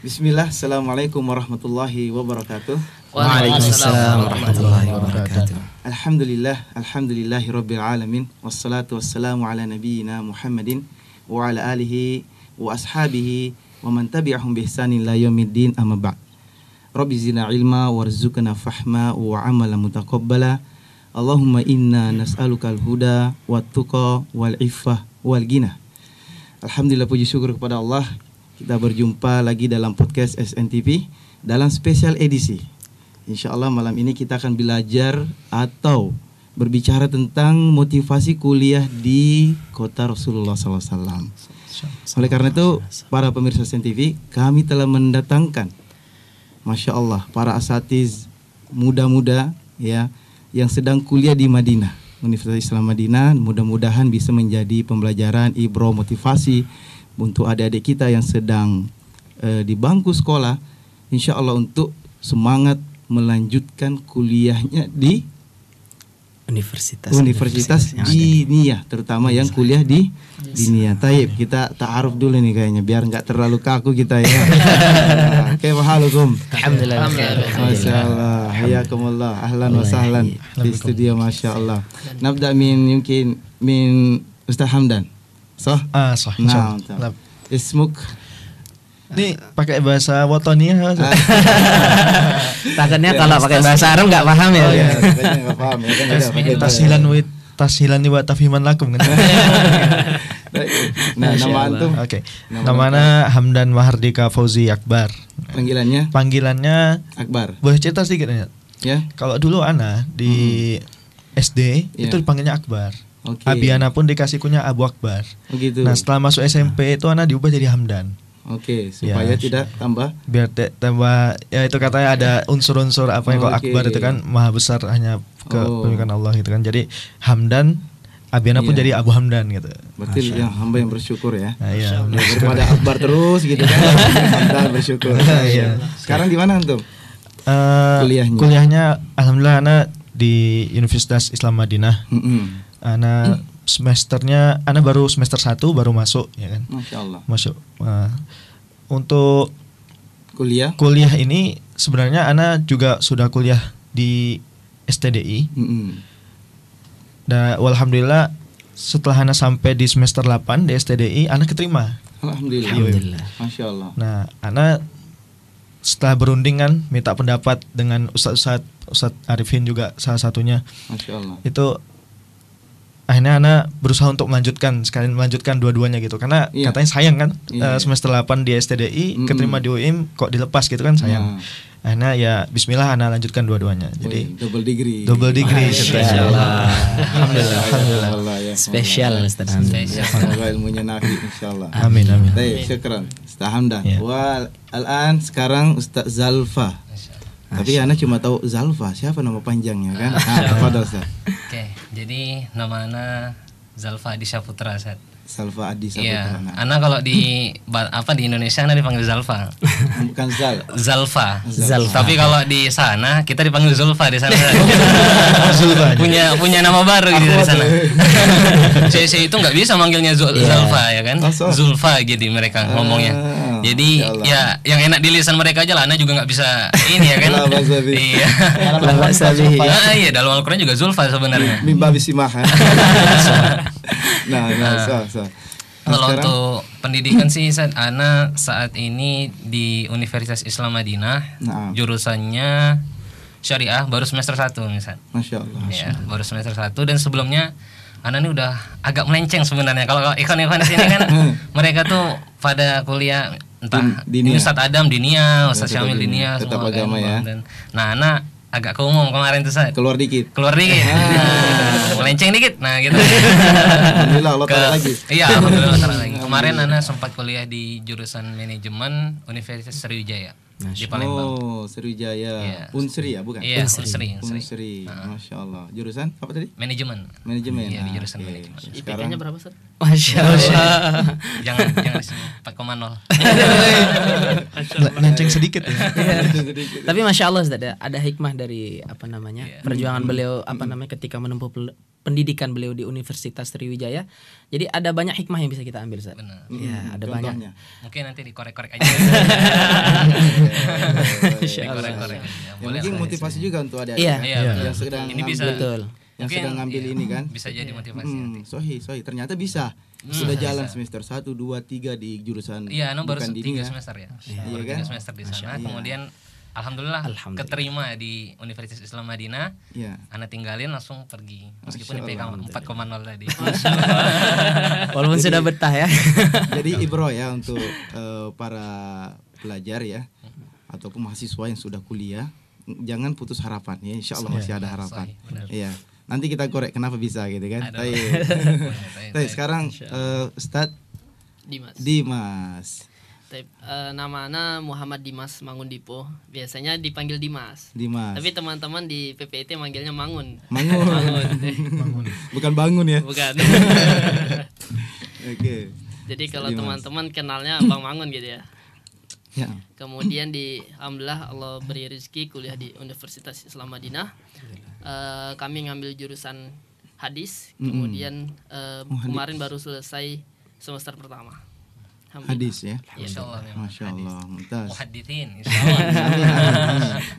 Bismillah, Assalamualaikum warahmatullahi wabarakatuh. Waalaikumsalam warahmatullahi wabarakatuh. Alhamdulillahi rabbil alamin. Wassalatu wassalamu ala nabiyyina Muhammadin wa ala alihi wa ashabihi wa man tabi'ahum bi ihsanin ila yaumiddin, amma ba'd. Rabbi zidna ilma warzuqna fahma wa amalan mutaqabbala. Allahumma inna nas'aluka al-huda wat tuqa wal iffah wal ghina. Alhamdulillah, puji syukur kepada Allah. Kita berjumpa lagi dalam podcast SNTV dalam spesial edisi. Insyaallah malam ini kita akan belajar atau berbicara tentang motivasi kuliah di kota Rasulullah SAW. Oleh karena itu, para pemirsa SNTV, kami telah mendatangkan, Masya Allah, para asatiz muda-muda ya yang sedang kuliah di Madinah, Universitas Islam Madinah. Mudah-mudahan bisa menjadi pembelajaran, ibroh, motivasi untuk adik-adik kita yang sedang di bangku sekolah, insya Allah untuk semangat melanjutkan kuliahnya di Universitas Diniyah, terutama yang kuliah di Diniyah. Taib, kita ta'aruf dulu nih kayaknya biar nggak terlalu kaku kita ya. Kaifa halukum? Alhamdulillah. Masyaallah, hayakumullah, ahlan wa sahlan di studio, masyaallah. Nabda min Ustaz Hamdan. Sah? Sah. Nah, ismuk. Ini pakai bahasa Wotoniyah. Takutnya kalau pakai bahasa Arab nggak paham ya. Iya, kayaknya nggak paham ya kan. Tashilan wa tafhiman lakum kan. Nah, nama antum? Oke. Namanya Hamdan Mahardika Fauzi Akbar. Panggilannya Akbar. Boleh cerita sedikit ya? Kalau dulu Ana di SD itu dipanggilnya Akbar. Okay. Abiana pun dikasih kunya Abu Akbar. Oh gitu. Nah, setelah masuk SMP itu Ana diubah jadi Hamdan. Oke, supaya tidak tambah. Biar tambah, ya itu katanya ada unsur-unsur apa yang kalau Akbar itu kan maha besar hanya kepemilikan Allah gitu kan. Jadi Hamdan, Abiana pun jadi Abu Hamdan gitu. Berarti yang hamba yang bersyukur ya. Nah, iya. Daripada Akbar terus gitu kan. Hamdan bersyukur. Iya. Sekarang di mana antum? Kuliahnya alhamdulillah Ana di Universitas Islam Madinah. Ana semesternya, Ana baru semester 1 baru masuk ya kan. Masya Allah. Masuk. Untuk kuliah ini sebenarnya Ana juga sudah kuliah di STDI. Dan alhamdulillah setelah Ana sampai di semester 8 di STDI, Ana keterima. Alhamdulillah. Masya Allah. Nah, Ana setelah berunding kan minta pendapat dengan Ustadz Arifin juga salah satunya. Masya Allah. Itu akhirnya Ana berusaha untuk melanjutkan dua-duanya gitu karena katanya sayang kan semester 8 di STDI keterima di UIM kok dilepas gitu kan sayang. Akhirnya ya bismillah Ana lanjutkan dua-duanya. Jadi double degree insyaallah. Alhamdulillah ya. Spesial Ustaz Hamdan. Semoga ilmunya nafi insyaallah. Amin. Baik, syukran Ustaz Hamdan. Wal al-an sekarang Ustaz Zalfa. Tapi Ana cuma tahu Zalfa, siapa nama panjangnya kan? Tafadhol Ustaz. Oke, jadi nama Ana Zalfa Adi Saputra, Ustaz. Zalfa Adi Iya, Saputra. Ana kalau di di Indonesia Ana dipanggil Zalfa. Bukan Zalfa. Tapi kalau di sana kita dipanggil Zulfa di sana. Zulfa. punya nama baru gitu di sana. CC itu nggak bisa manggilnya Zalfa ya kan? Zulfa jadi mereka ngomongnya. Jadi ya yang enak di lisan mereka aja lah. Ana juga nggak bisa ini ya kan? Iya. Iya, dalam Al-Qur'an juga Zulfa sebenarnya. Mimba bisimah. Nah, kalau untuk pendidikan sih Ana saat ini di Universitas Islam Madinah, jurusannya Syariah, baru semester 1 misal. Masya Allah. Ya, baru semester 1 dan sebelumnya Ana ini udah agak melenceng sebenarnya. Kalau ikhwan-ikhwan di sini kan mereka tuh pada kuliah entah Ustaz Adam Diniyah, Ustaz Syamil Diniyah, tetap agama ya. Nah, Ana agak ke umum kemarin tuh Ustaz. Keluar dikit. Melenceng dikit. Nah, gitu. Alhamdulillah Allah taala lagi. Iya, alhamdulillah Allah taala lagi. Kemarin Ana sempat kuliah di jurusan manajemen Universitas Sriwijaya di Palembang. Oh, Sriwijaya. Unsri ya, bukan? Iya, Unsri. Masya Allah. Jurusan apa tadi? Manajemen. Iya, di jurusan manajemen. IPK-nya berapa, Ustaz? Masya Allah. jangan 4,0. Lenceng sedikit ya. Tapi Masya Allah Ustaz, ada hikmah dari perjuangan beliau ketika menempuh pendidikan beliau di Universitas Sriwijaya. Jadi ada banyak hikmah yang bisa kita ambil, Ustaz. Benar. Ya, ada Contohnya. banyak. Mungkin nanti dikorek-korek aja. Dikorek-korek aja. Ya, Boleh mungkin lah. motivasi juga untuk adik-adik Iya. Iya, benar. yang sedang Ini ngambil, bisa Betul. yang mungkin, sedang ngambil iya, ini kan. bisa jadi motivasi nanti. Sohi, ternyata bisa. Sudah jalan semester 1, 2, 3 di jurusan Iya, baru bukan 3 dini ya. semester ya. Iya Baru kan? 3 semester di sana. Allah. Kemudian alhamdulillah Alhamdulillah. keterima di Universitas Islam Madinah. Iya. Anak tinggalin langsung pergi. Meskipun Masya dipegang Allah. 4,0 tadi. Walaupun sudah betah ya. Jadi ibro ya untuk para pelajar ya ataupun mahasiswa yang sudah kuliah, jangan putus harapan ya, insya Allah masih ada harapan. Iya. Nanti kita korek kenapa bisa gitu kan. Aduh. Tapi sekarang Ustadz Dimas. Nama ana Muhammad Dimas Mangundipo. Biasanya dipanggil Dimas. Tapi teman-teman di PPIT manggilnya Mangun. Mangun. Bukan bangun ya. Bukan. Oke. Jadi kalau Dimas. teman-teman kenalnya Bang Mangun gitu ya. Ya. Kemudian alhamdulillah Allah beri rezeki kuliah di Universitas Islam Madinah. Kami ngambil jurusan hadis. Kemudian kemarin baru selesai semester pertama. Hadis ya. Insyaallah memang. Masya Allah, mumtaz. Muhadditsin insyaallah.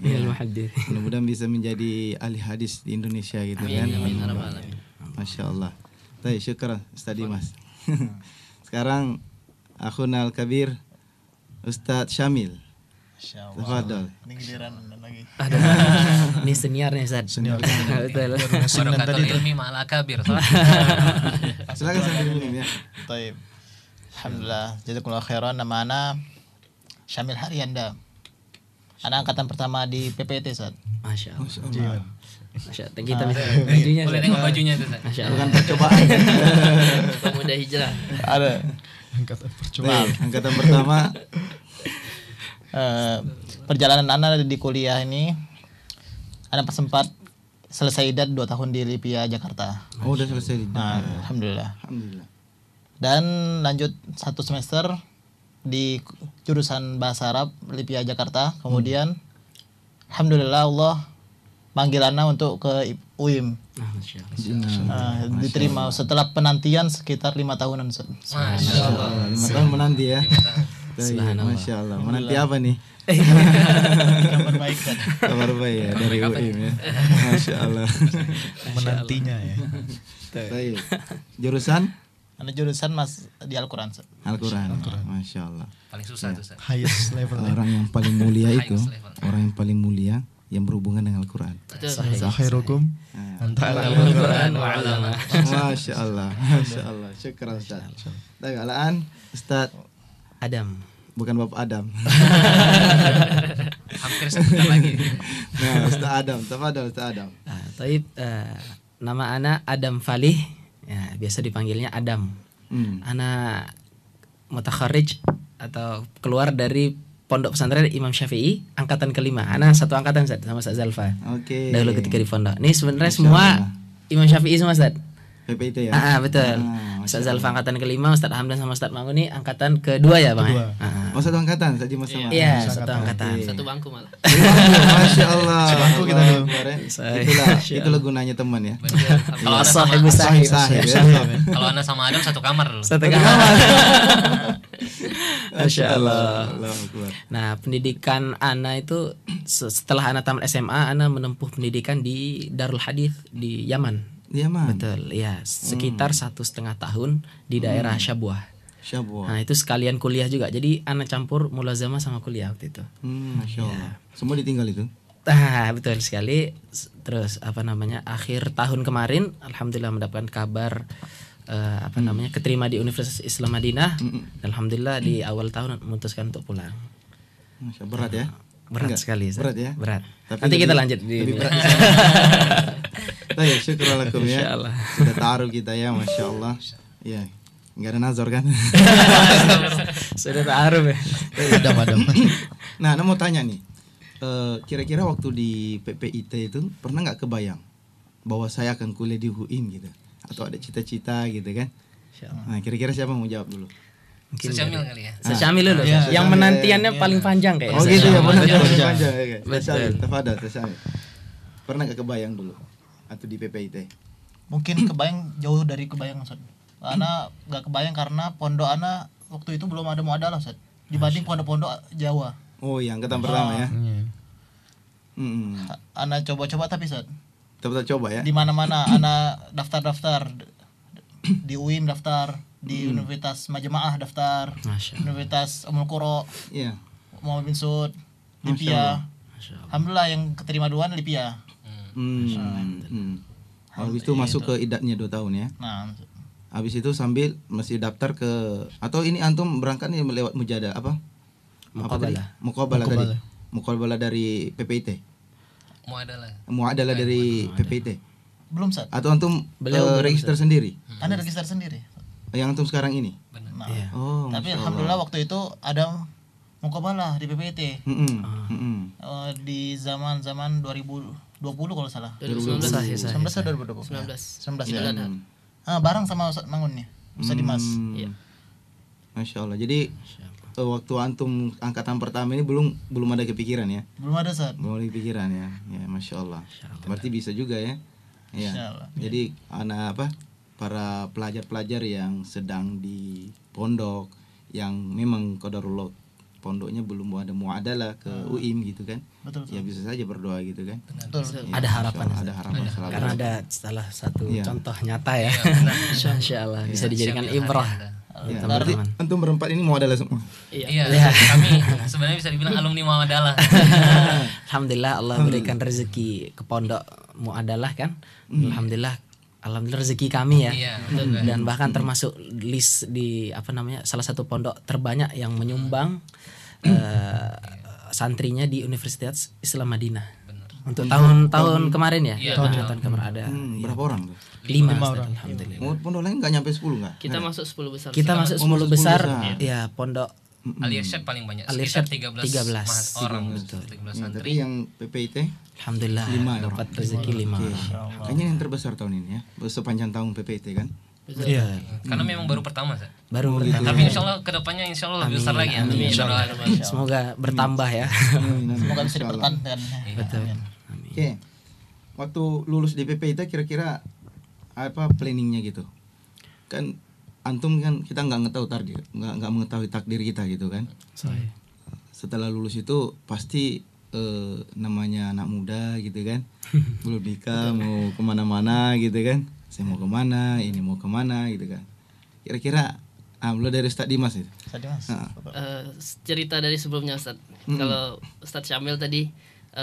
Ya, muhaddits. Mudah-mudahan bisa menjadi ahli hadis di Indonesia gitu kan. Amin, ya rabbal alamin. Masya Allah. Baik, syukur Ustaz Dimas. Sekarang akhuna al-kabir Ustadz Syamil. Tafadhol. Ini giliran lagi. Ini seniornya, Ustaz. Senior. Betul. Barakatul ilmi ma'al akabir. Silakan sambil minum ya. Taib. Alhamdulillah, jazakumullah khairan. Nama ana Syamil Haryanda. Ana angkatan pertama di PPT, Ustaz. Masya Allah. Masya Masya Allah. Kita bisa bajunya. Boleh Ustaz. tengok bajunya itu, Ustaz. Masya Bukan Allah. percobaan. Pemuda hijrah. Ada. Angkatan percobaan. Baik, angkatan pertama. Perjalanan ana di kuliah ini, ana sempat selesai idat 2 tahun di Lipia Jakarta. Oh, udah selesai. Nah, alhamdulillah. Alhamdulillah. Dan lanjut 1 semester di jurusan bahasa Arab Lipia Jakarta. Kemudian alhamdulillah Allah manggil ana untuk ke UIM. Masya Allah. Diterima setelah penantian sekitar 5 tahunan, Ustaz. Masya Allah. 5 tahun menanti ya. Subhanallah. Masya Allah. Menanti apa nih? Kabar baik, Ustaz. Kabar baik ya dari UIM ya. Masya Allah. Menantinya ya. Baik. Jurusan Ana jurusan Mas di Al-Qur'an, Ustaz. Al-Quran. Masya Allah. Paling susah tuh, Ustaz. Highest level. Orang yang paling mulia itu, Highest level. orang yang paling mulia yang berhubungan dengan Al-Quran. Khairukum antara Al-Quran wa 'allama. Masya Allah, Masya Allah. Syukur Ustaz. Baik, alaan Ustaz Adam. bukan Bapak Adam. Hampir sebentar lagi. Nah, Ustaz Adam, tafadhol Ustaz Adam. Taib, nama ana Adam Falih. Ya, biasa dipanggilnya Adam. Ana mutakharrij atau keluar dari Pondok Pesantren Imam Syafi'i angkatan kelima. Ana satu angkatan Ustaz sama Ustaz Zalfa. Oke. Dahulu ketika di pondok. Ini sebenarnya Masya semua Allah. Imam Syafi'i semua Ustaz. PPIT ya. Betul. Masya Ustaz Zalfa angkatan kelima, Ustaz Hamdan sama Ustaz Mangun ini angkatan kedua ya, Bang. Kedua. Oh, satu angkatan saja Mas sama. Iya, satu angkatan. Satu bangku malah. Masya Allah. Sebangku kita Allah dulu. Akbar, ya. Saya- Itulah gunanya teman ya. Kalau Anda sama Sahib sahib. Sahib, ya. kalau Anda sama Adam satu kamar dulu. Satu kamar. Masya Allah. Allahu Akbar. Nah, pendidikan Ana itu setelah Ana tamat SMA, Ana menempuh pendidikan di Darul Hadith di Yaman. Iya, Man. Betul, ya sekitar 1,5 tahun di daerah Syabuah. Syabwa. Nah, itu sekalian kuliah juga. Jadi Ana campur mulazamah sama kuliah waktu itu. Masya Allah. Semua ditinggal itu. Betul sekali. Terus akhir tahun kemarin, alhamdulillah mendapatkan kabar keterima di Universitas Islam Madinah. Alhamdulillah di awal tahun memutuskan untuk pulang. Masya berat ya. Berat Enggak? sekali. Ustaz. Berat ya. Berat. Tapi Nanti kita lebih- lanjut di lebih berat. Baik, syukur lakum ya. Insya Allah. Sudah taruh kita ya, Masya Allah. Iya. Enggak ada nazar kan? Sudah ta'aruf ya. Adam. Nah, mau tanya nih. Kira-kira waktu di PPIT itu pernah nggak kebayang bahwa saya akan kuliah di UIM gitu? Atau ada cita-cita gitu kan? Nah, kira-kira siapa mau jawab dulu? Mungkin Secamil kali ya. Secamil dulu. Iya, Yang menantiannya paling panjang kayaknya. Oh gitu ya, pernah Betul. panjang ya. Betul. Tafadhol, Syamil. Pernah nggak kebayang dulu atau di PPIT? Mungkin kebayang jauh dari kebayang Ustaz. Ana gak kebayang karena pondok ana waktu itu belum ada muadalah Ustaz. Dibanding pondok-pondok Jawa. Oh, yang angkatan pertama ya. Ana coba-coba tapi Ustaz. Coba ya. Di mana-mana ana daftar-daftar. Di UIM daftar, di Universitas Majemaah daftar, Universitas Ummul Qura. Iya. Muhammad bin Sud, Lipia. Alhamdulillah yang keterima duluan Lipia. Habis itu masuk ke idatnya 2 tahun ya. Nah, habis itu sambil masih daftar ke, atau ini antum berangkat nih lewat mujada apa? Muqabalah tadi. Muqabalah dari PPIT. Muadalah dari PPIT. belum Ustaz. Atau antum register sendiri? Anda register sendiri. Yang antum sekarang ini? Nah, Oh, tapi alhamdulillah waktu itu ada muqabalah di PPIT. Di zaman 2020 kalau salah. 2019 19 atau 2020? 19 ya. Bareng sama Ustaz Mangun nih. Ustaz Dimas. Iya. Masya Allah. Jadi waktu antum angkatan pertama ini belum ada kepikiran ya? Belum ada Ustaz. Belum ada kepikiran ya. Ya, Masya Allah. Berarti bisa juga ya. Ya. Jadi para pelajar-pelajar yang sedang di pondok yang memang qadarullah pondoknya belum ada muadalah ke UIM gitu kan. Betul. Ya bisa saja berdoa gitu kan. Betul. Ya, Ada harapan. ada harapan selalu. Karena ada salah satu Iya. contoh nyata ya. Insya Allah bisa dijadikan Syamil ibrah. Ya, berarti antum berempat ini muadalah semua. Iya. Kami sebenarnya bisa dibilang alumni Muadalah. Alhamdulillah Allah berikan rezeki ke pondok muadalah kan. Alhamdulillah rezeki kami ya. Iya, Dan bahkan termasuk list di salah satu pondok terbanyak yang menyumbang santrinya di Universitas Islam Madinah. Untuk tahun kemarin ya. Tahun kemarin ada Berapa orang tuh? 5 orang. Alhamdulillah. Pondok lain nggak nyampe 10 nggak? Kita masuk 10 besar. Kita masuk 10 besar ya pondok Al-Irsyad paling banyak, Al-Irsyad sekitar 13 orang. betul. 13 Nah, santri. tapi yang PPIT Alhamdulillah 5 dapat rezeki 5 orang. kayaknya yang terbesar tahun ini ya, sepanjang tahun PPIT kan. Iya. Karena memang baru pertama, Sa. Baru pertama. Tapi insya Allah kedepannya insya Allah lebih besar lagi. Amin. Insyaallah. Semoga bertambah ya. Semoga bisa dipertahankan. Betul. Oke. Waktu lulus di PPIT kira-kira apa planningnya gitu? Kan antum kan kita nggak mengetahui takdir kita gitu kan. Setelah lulus itu pasti namanya anak muda gitu kan, belum nikah mau kemana-mana gitu kan. Saya mau kemana, ini mau kemana gitu kan. Kira-kira mulai dari Ustaz Dimas itu. Ustaz Dimas. Cerita dari sebelumnya Ustaz. Kalau Ustaz Syamil tadi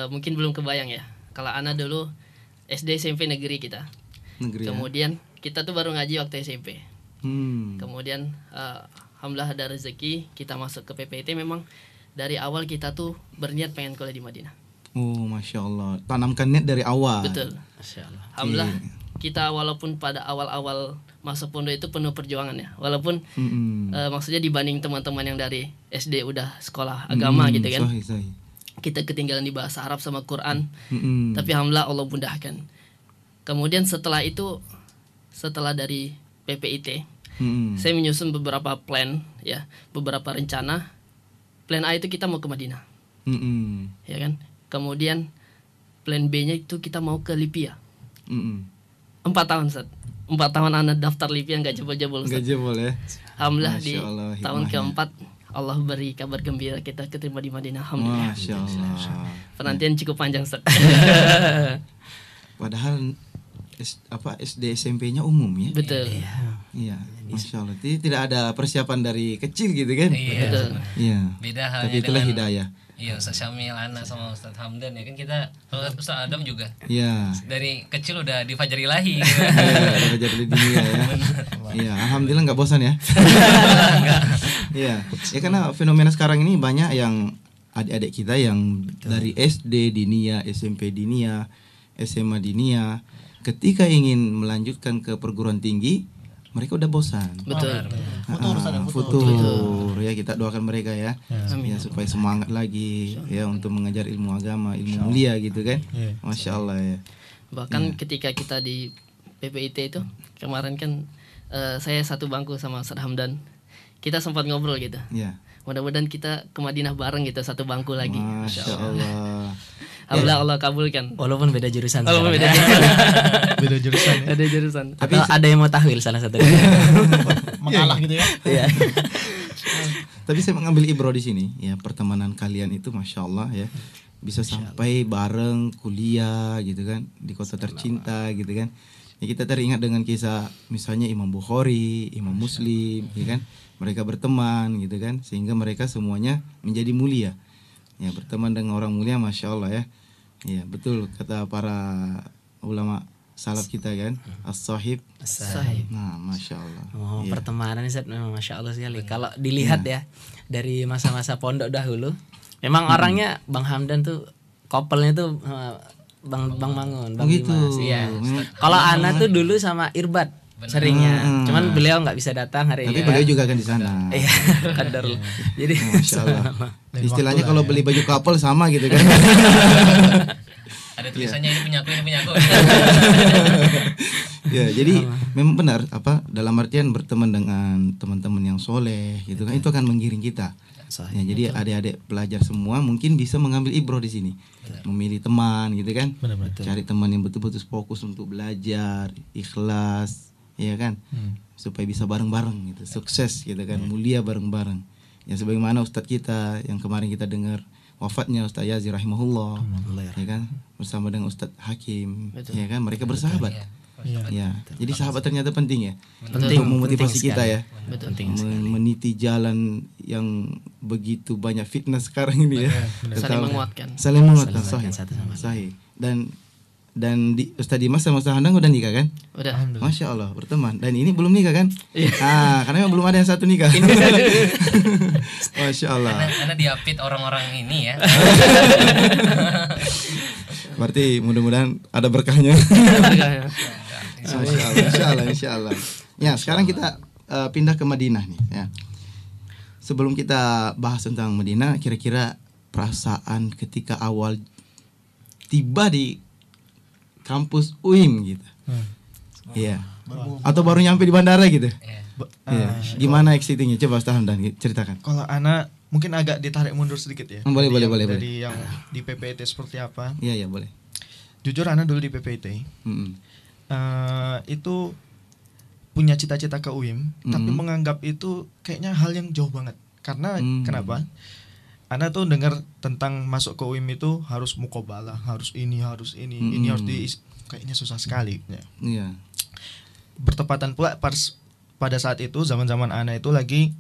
mungkin belum kebayang ya. Kalau Ana dulu SD SMP negeri kita. Kemudian kita tuh baru ngaji waktu SMP. Kemudian alhamdulillah ada rezeki kita masuk ke PPIT. Memang dari awal kita tuh berniat pengen kuliah di Madinah. Oh, Masya Allah. Tanamkan niat dari awal. Betul. Masya Allah. Alhamdulillah kita walaupun pada awal-awal masuk pondok itu penuh perjuangan ya. Walaupun maksudnya dibanding teman-teman yang dari SD udah sekolah agama gitu kan. Sahih. Kita ketinggalan di bahasa Arab sama Quran. Tapi alhamdulillah Allah mudahkan. Kemudian setelah itu, setelah dari PPIT, saya menyusun beberapa plan ya, beberapa rencana. Plan A itu kita mau ke Madinah, ya kan. Kemudian plan B-nya itu kita mau ke Lipia. 4 tahun Ustaz. 4 tahun anak daftar Lipia nggak jebol-jebol Ustaz. Nggak jebol ya. Alhamdulillah di Allah, tahun keempat Allah beri kabar gembira kita keterima di Madinah. Alhamdulillah. Masya Allah. Penantian cukup panjang Ustaz. Padahal SD SMP-nya umum ya. Betul. Iya. Masya Allah. Jadi tidak ada persiapan dari kecil gitu kan. Betul. Iya. Beda halnya Tapi itulah dengan hidayah. Iya, Ustaz Syamil, Ana sama Ustaz Hamdan ya kan kita, Ustaz Adam juga. Iya. Dari kecil udah di Fajar Ilahi gitu. Iya, belajar di dunia ya. Iya, alhamdulillah nggak bosan ya. Iya. Ya karena fenomena sekarang ini banyak yang adik-adik kita yang dari SD dinia, SMP dinia, SMA dinia, ketika ingin melanjutkan ke perguruan tinggi, mereka udah bosan. Betul. Futur ya, kita doakan mereka ya. Ya supaya semangat lagi ya untuk mengajar ilmu agama, ilmu mulia gitu kan. Masya Allah ya. Bahkan ketika kita di PPIT itu kemarin kan saya satu bangku sama Ustaz Hamdan. Kita sempat ngobrol gitu. Iya. Mudah-mudahan kita ke Madinah bareng gitu, satu bangku lagi. Masya Allah. Alhamdulillah Allah kabulkan. Walaupun beda jurusan. Walaupun beda sekarang, jurusan. Beda jurusan ya. Ada jurusan. Tapi ada yang mau tahwil salah satu. Mengalah gitu ya. Iya. Tapi saya mengambil ibrah di sini ya, pertemanan kalian itu masya Allah ya, bisa sampai bareng kuliah gitu kan di kota tercinta gitu kan. Ya, kita teringat dengan kisah misalnya Imam Bukhari, Imam Muslim, ya kan, mereka berteman gitu kan, sehingga mereka semuanya menjadi mulia. Ya, berteman dengan orang mulia, masya Allah ya. Ya betul kata para ulama salaf kita kan, as-sahib. Nah, masya Allah. Oh, pertemanan Ustaz memang masya Allah sekali. Kalau dilihat ya dari masa-masa pondok dahulu, memang orangnya Bang Hamdan tuh couple-nya tuh Bang Mangun, Bang gitu. Dimas. Iya. Kalau Ana tuh dulu sama Irbad seringnya. Cuman beliau nggak bisa datang hari ini. Tapi beliau juga kan di sana. Iya, kadar. Jadi masya Allah. Istilahnya kalau beli baju couple sama gitu kan. Ada tulisannya ini punya aku. Ya, jadi memang benar dalam artian berteman dengan teman-teman yang soleh gitu kan, itu akan menggiring kita. Ya, jadi adik-adik pelajar semua mungkin bisa mengambil ibrah di sini. Memilih teman gitu kan. Cari teman yang betul-betul fokus untuk belajar, ikhlas, ya kan. Supaya bisa bareng-bareng gitu, sukses gitu kan, mulia bareng-bareng. Ya sebagaimana ustadz kita yang kemarin kita dengar wafatnya Ustaz Yazi rahimahullah, ya kan, bersama dengan Ustadz Hakim, ya kan, mereka bersahabat. Ya, jadi sahabat ternyata penting ya, untuk memotivasi kita ya, meniti jalan yang begitu banyak fitnah sekarang ini ya, saling menguatkan, sahih. Dan Ustaz Dimas sama Ustaz Handang udah nikah kan? Udah. Masya Allah, berteman. Dan ini belum nikah kan? Karena memang belum ada yang satu nikah. Masya Allah. Karena diapit orang-orang ini ya. Berarti mudah-mudahan ada berkahnya. Insya Allah. Ya, sekarang kita pindah ke Madinah nih ya. Sebelum kita bahas tentang Madinah, kira-kira perasaan ketika awal tiba di kampus UIM gitu. Iya. Atau baru nyampe di bandara gitu. Iya. Gimana excitingnya? Coba Ustaz Hamdan ceritakan. Kalau Ana mungkin agak ditarik mundur sedikit ya. Boleh. Dari yang di PPIT seperti apa? Iya, boleh. Jujur Ana dulu di PPIT. Itu punya cita-cita ke UIM, tapi menganggap itu kayaknya hal yang jauh banget. Karena kenapa? Ana tuh dengar tentang masuk ke UIM itu harus mukobalah, harus ini ini harus kayaknya susah sekali. Iya. Bertepatan pula pada saat itu zaman-zaman Ana itu lagi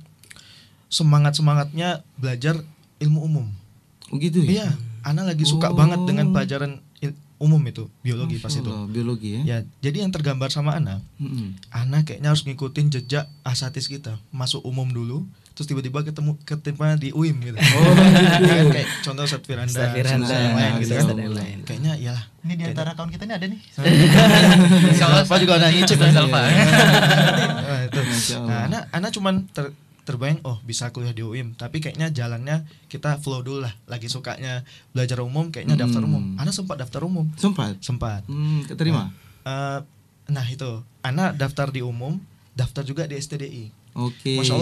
semangatnya belajar ilmu umum. Oh gitu ya? Iya, Ana lagi suka banget dengan pelajaran umum itu, biologi pas itu. Biologi ya. Ya, jadi yang tergambar sama Ana, Ana kayaknya harus ngikutin jejak asatis kita, masuk umum dulu. Terus tiba-tiba ketimpa di UIM gitu. Gitu. Kayak contoh Ustaz Firanda yang lain gitu kan. Kayaknya iyalah. Ini di antara kawan kita ini ada nih. Salva juga ada nyicip Salva. Nah, Ana cuman terbayang bisa kuliah di UIM, tapi kayaknya jalannya kita flow dulu lah. Lagi sukanya belajar umum, kayaknya daftar umum. Ana sempat daftar umum. Sempat. Keterima. Nah, itu. Ana daftar di umum, daftar juga di STDI. Oke. Masya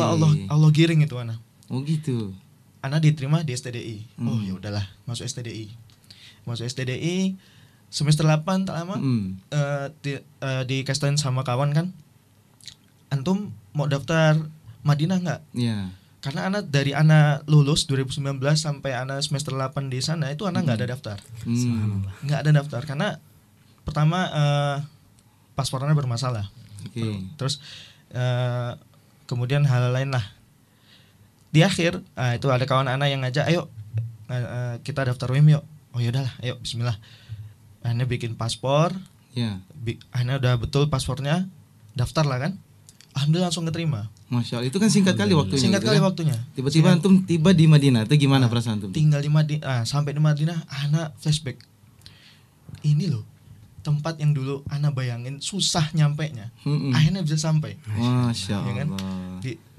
Allah giring itu Ana. Oh gitu. Ana diterima di STDI. Oh ya udahlah, masuk STDI. Semester 8 tak lama dikasih sama kawan kan. Antum mau daftar Madinah enggak? Iya. Karena dari Ana lulus 2019 sampai Ana semester 8 di sana itu Ana enggak ada daftar. Enggak ada daftar karena pertama paspornya bermasalah. Terus kemudian hal lain lah. Di akhir itu ada kawan Ana yang ngajak, ayo kita daftar UIM yuk. Oh yaudahlah, ayo bismillah. Ana bikin paspor. Ana udah betul paspornya, daftar lah kan. Alhamdulillah langsung keterima. Masya Allah, itu kan singkat kali waktunya. Waktunya. Tiba-tiba antum tiba di Madinah, itu gimana perasaan antum? Tinggal di Madinah, sampai di Madinah, Ana flashback. Ini loh, tempat yang dulu Ana bayangin susah nyampenya, akhirnya bisa sampai. Masya Allah. Ya kan?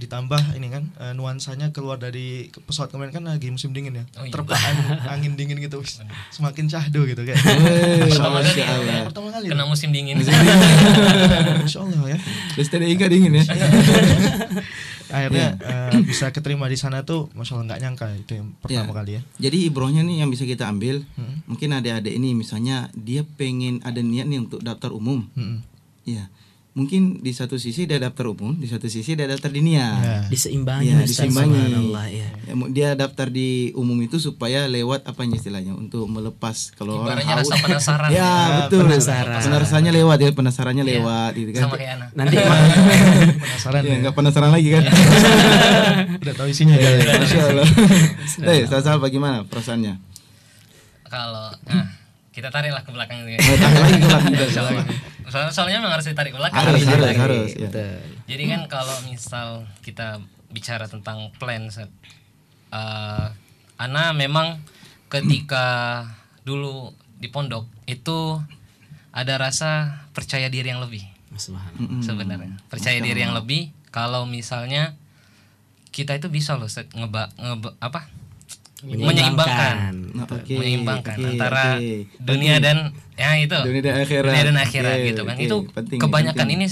Ditambah ini kan nuansanya keluar dari pesawat kemarin kan lagi musim dingin ya, terpaan angin dingin gitu, semakin syahdu gitu kayak. Pertama kali kena musim dingin. Masya Allah ya. STDI gak dingin ya. akhirnya bisa keterima di sana tuh, masya Allah nggak nyangka itu yang pertama kali ya. Jadi ibrohnya nih yang bisa kita ambil, mungkin adik-adik ini misalnya dia pengen ada niat nih untuk daftar umum, ya. Mungkin di satu sisi dia daftar umum, di satu sisi dia daftar dinia. Diseimbangi. Ya, diseimbangi. Ya. Dia daftar di umum itu supaya lewat apa istilahnya untuk melepas kalau orang ibaratnya rasa penasaran. Ya, betul. Penasaran. Lewat ya, penasarannya lewat gitu kan. Sama kayak anak. Nanti Penasaran ya, enggak penasaran lagi kan. Udah tahu isinya ya. Masyaallah. Sal bagaimana perasaannya? Kalau kita tariklah ke belakang gitu ya. Tarik lagi ke belakang. Soalnya memang harus ditarik ke belakang. Harus. Ya. Jadi kan kalau misal kita bicara tentang plan, Ana memang ketika dulu di pondok itu ada rasa percaya diri yang lebih. Sebenarnya percaya diri yang lebih kalau misalnya kita itu bisa loh menyeimbangkan antara dunia dan dunia dan akhirat gitu kan. Itu penting, kebanyakan penting. Ini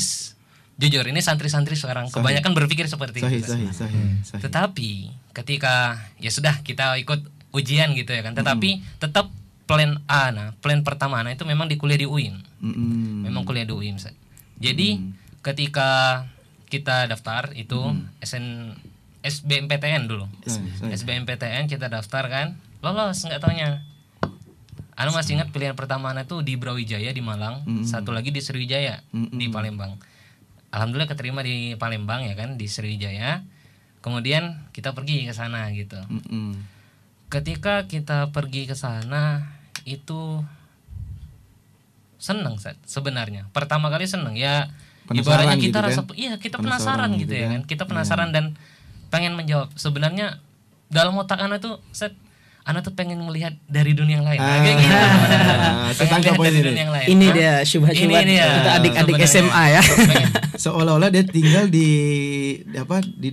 jujur ini santri-santri sekarang kebanyakan berpikir seperti itu. Sahih. Tetapi ketika ya sudah kita ikut ujian gitu ya kan, tetapi tetap plan plan pertama itu memang di kuliah di UIN. Memang kuliah di UIN. Jadi ketika kita daftar itu SBMPTN dulu. SBMPTN kita daftar kan, lolos nggak taunya. Anu masih ingat pilihan pertama Ana tuh di Brawijaya di Malang, satu lagi di Sriwijaya di Palembang. Alhamdulillah keterima di Palembang ya kan, di Sriwijaya. Kemudian kita pergi ke sana gitu. Ketika kita pergi ke sana itu seneng sebenarnya. Pertama kali seneng ya. Ibaratnya kita gitu rasa kan? Kita penasaran gitu ya kan. Kita penasaran dan pengen menjawab. Sebenarnya dalam otak Ana tuh Ana tuh pengen melihat dari dunia yang lain. Kayak gitu. Pengen lihat dari dunia yang lain. Ini dia syubhat-syubhat kita adik-adik SMA ya. Seolah-olah dia tinggal di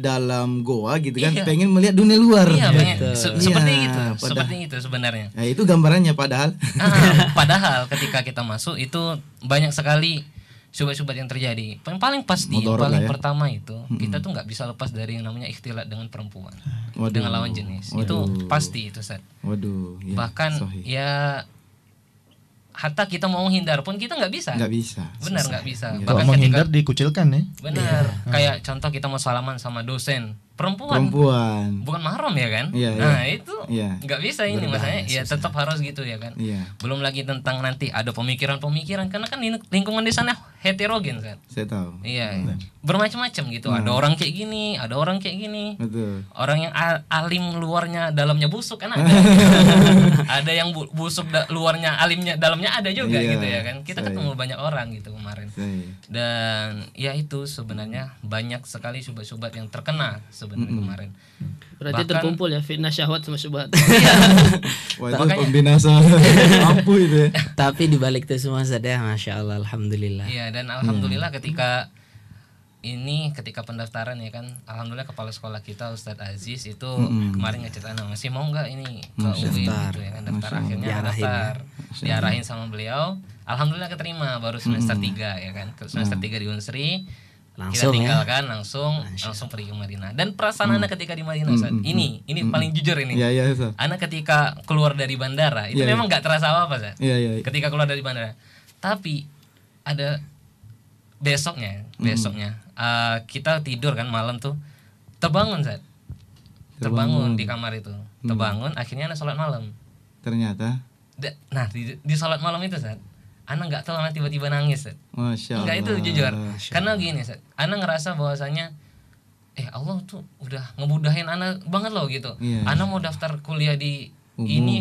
dalam goa gitu kan, pengen melihat dunia luar. Iya, seperti itu. Seperti itu sebenarnya. Nah, itu gambarannya padahal. Padahal ketika kita masuk itu banyak sekali syubhat-syubhat yang terjadi. Paling pasti paling pertama itu kita tuh nggak bisa lepas dari yang namanya ikhtilat dengan perempuan, dengan lawan jenis. Itu pasti itu Ustaz. Ya, bahkan ya hatta kita mau menghindar pun kita nggak bisa. Benar nggak bisa. Bahkan menghindar dikucilkan ya. Benar. Kayak contoh kita mau salaman sama dosen perempuan. Bukan mahram ya kan? Itu nggak bisa ini makanya ya tetap harus gitu ya kan. Belum lagi tentang nanti ada pemikiran karena kan lingkungan di sana heterogen kan. Saya tahu. Bermacam-macam gitu. Ada orang kayak gini, ada orang kayak gini. Betul. Orang yang alim luarnya dalamnya busuk kan ada. Ada yang busuk luarnya alimnya dalamnya ada juga gitu ya kan. Kita ketemu banyak orang gitu kemarin. Dan ya itu sebenarnya banyak sekali syubhat-syubhat yang terkena sebenarnya kemarin. Berarti terkumpul ya fitnah syahwat sama syubhat. Wah, itu pembinasa ampuh itu ya. Tapi dibalik itu semua saja Masya Allah Alhamdulillah. Iya dan Alhamdulillah ketika pendaftaran ya kan, alhamdulillah kepala sekolah kita Ustadz Aziz itu kemarin ngeceritain masih mau nggak ini ke UIN gitu ya kan, daftar akhirnya daftar diarahin sama beliau, alhamdulillah keterima baru semester 3 ya kan, semester 3 di Unsri langsung kita tinggalkan langsung pergi ke Madinah. Dan perasaan Ana ketika di Madinah ini paling jujur ini. Ana ketika keluar dari bandara itu memang nggak terasa apa-apa Ustaz. Ketika keluar dari bandara. Tapi ada besoknya kita tidur kan malam tuh terbangun Ustaz. Terbangun di kamar itu. Terbangun akhirnya Ana sholat malam. Ternyata di sholat malam itu Ustaz, Ana nggak tahu Ana tiba-tiba nangis Ustaz. Masya Allah. Enggak, itu jujur. Karena gini Ustaz, Ana ngerasa bahwasanya Allah tuh udah ngemudahin Ana banget loh gitu. Ana mau daftar kuliah di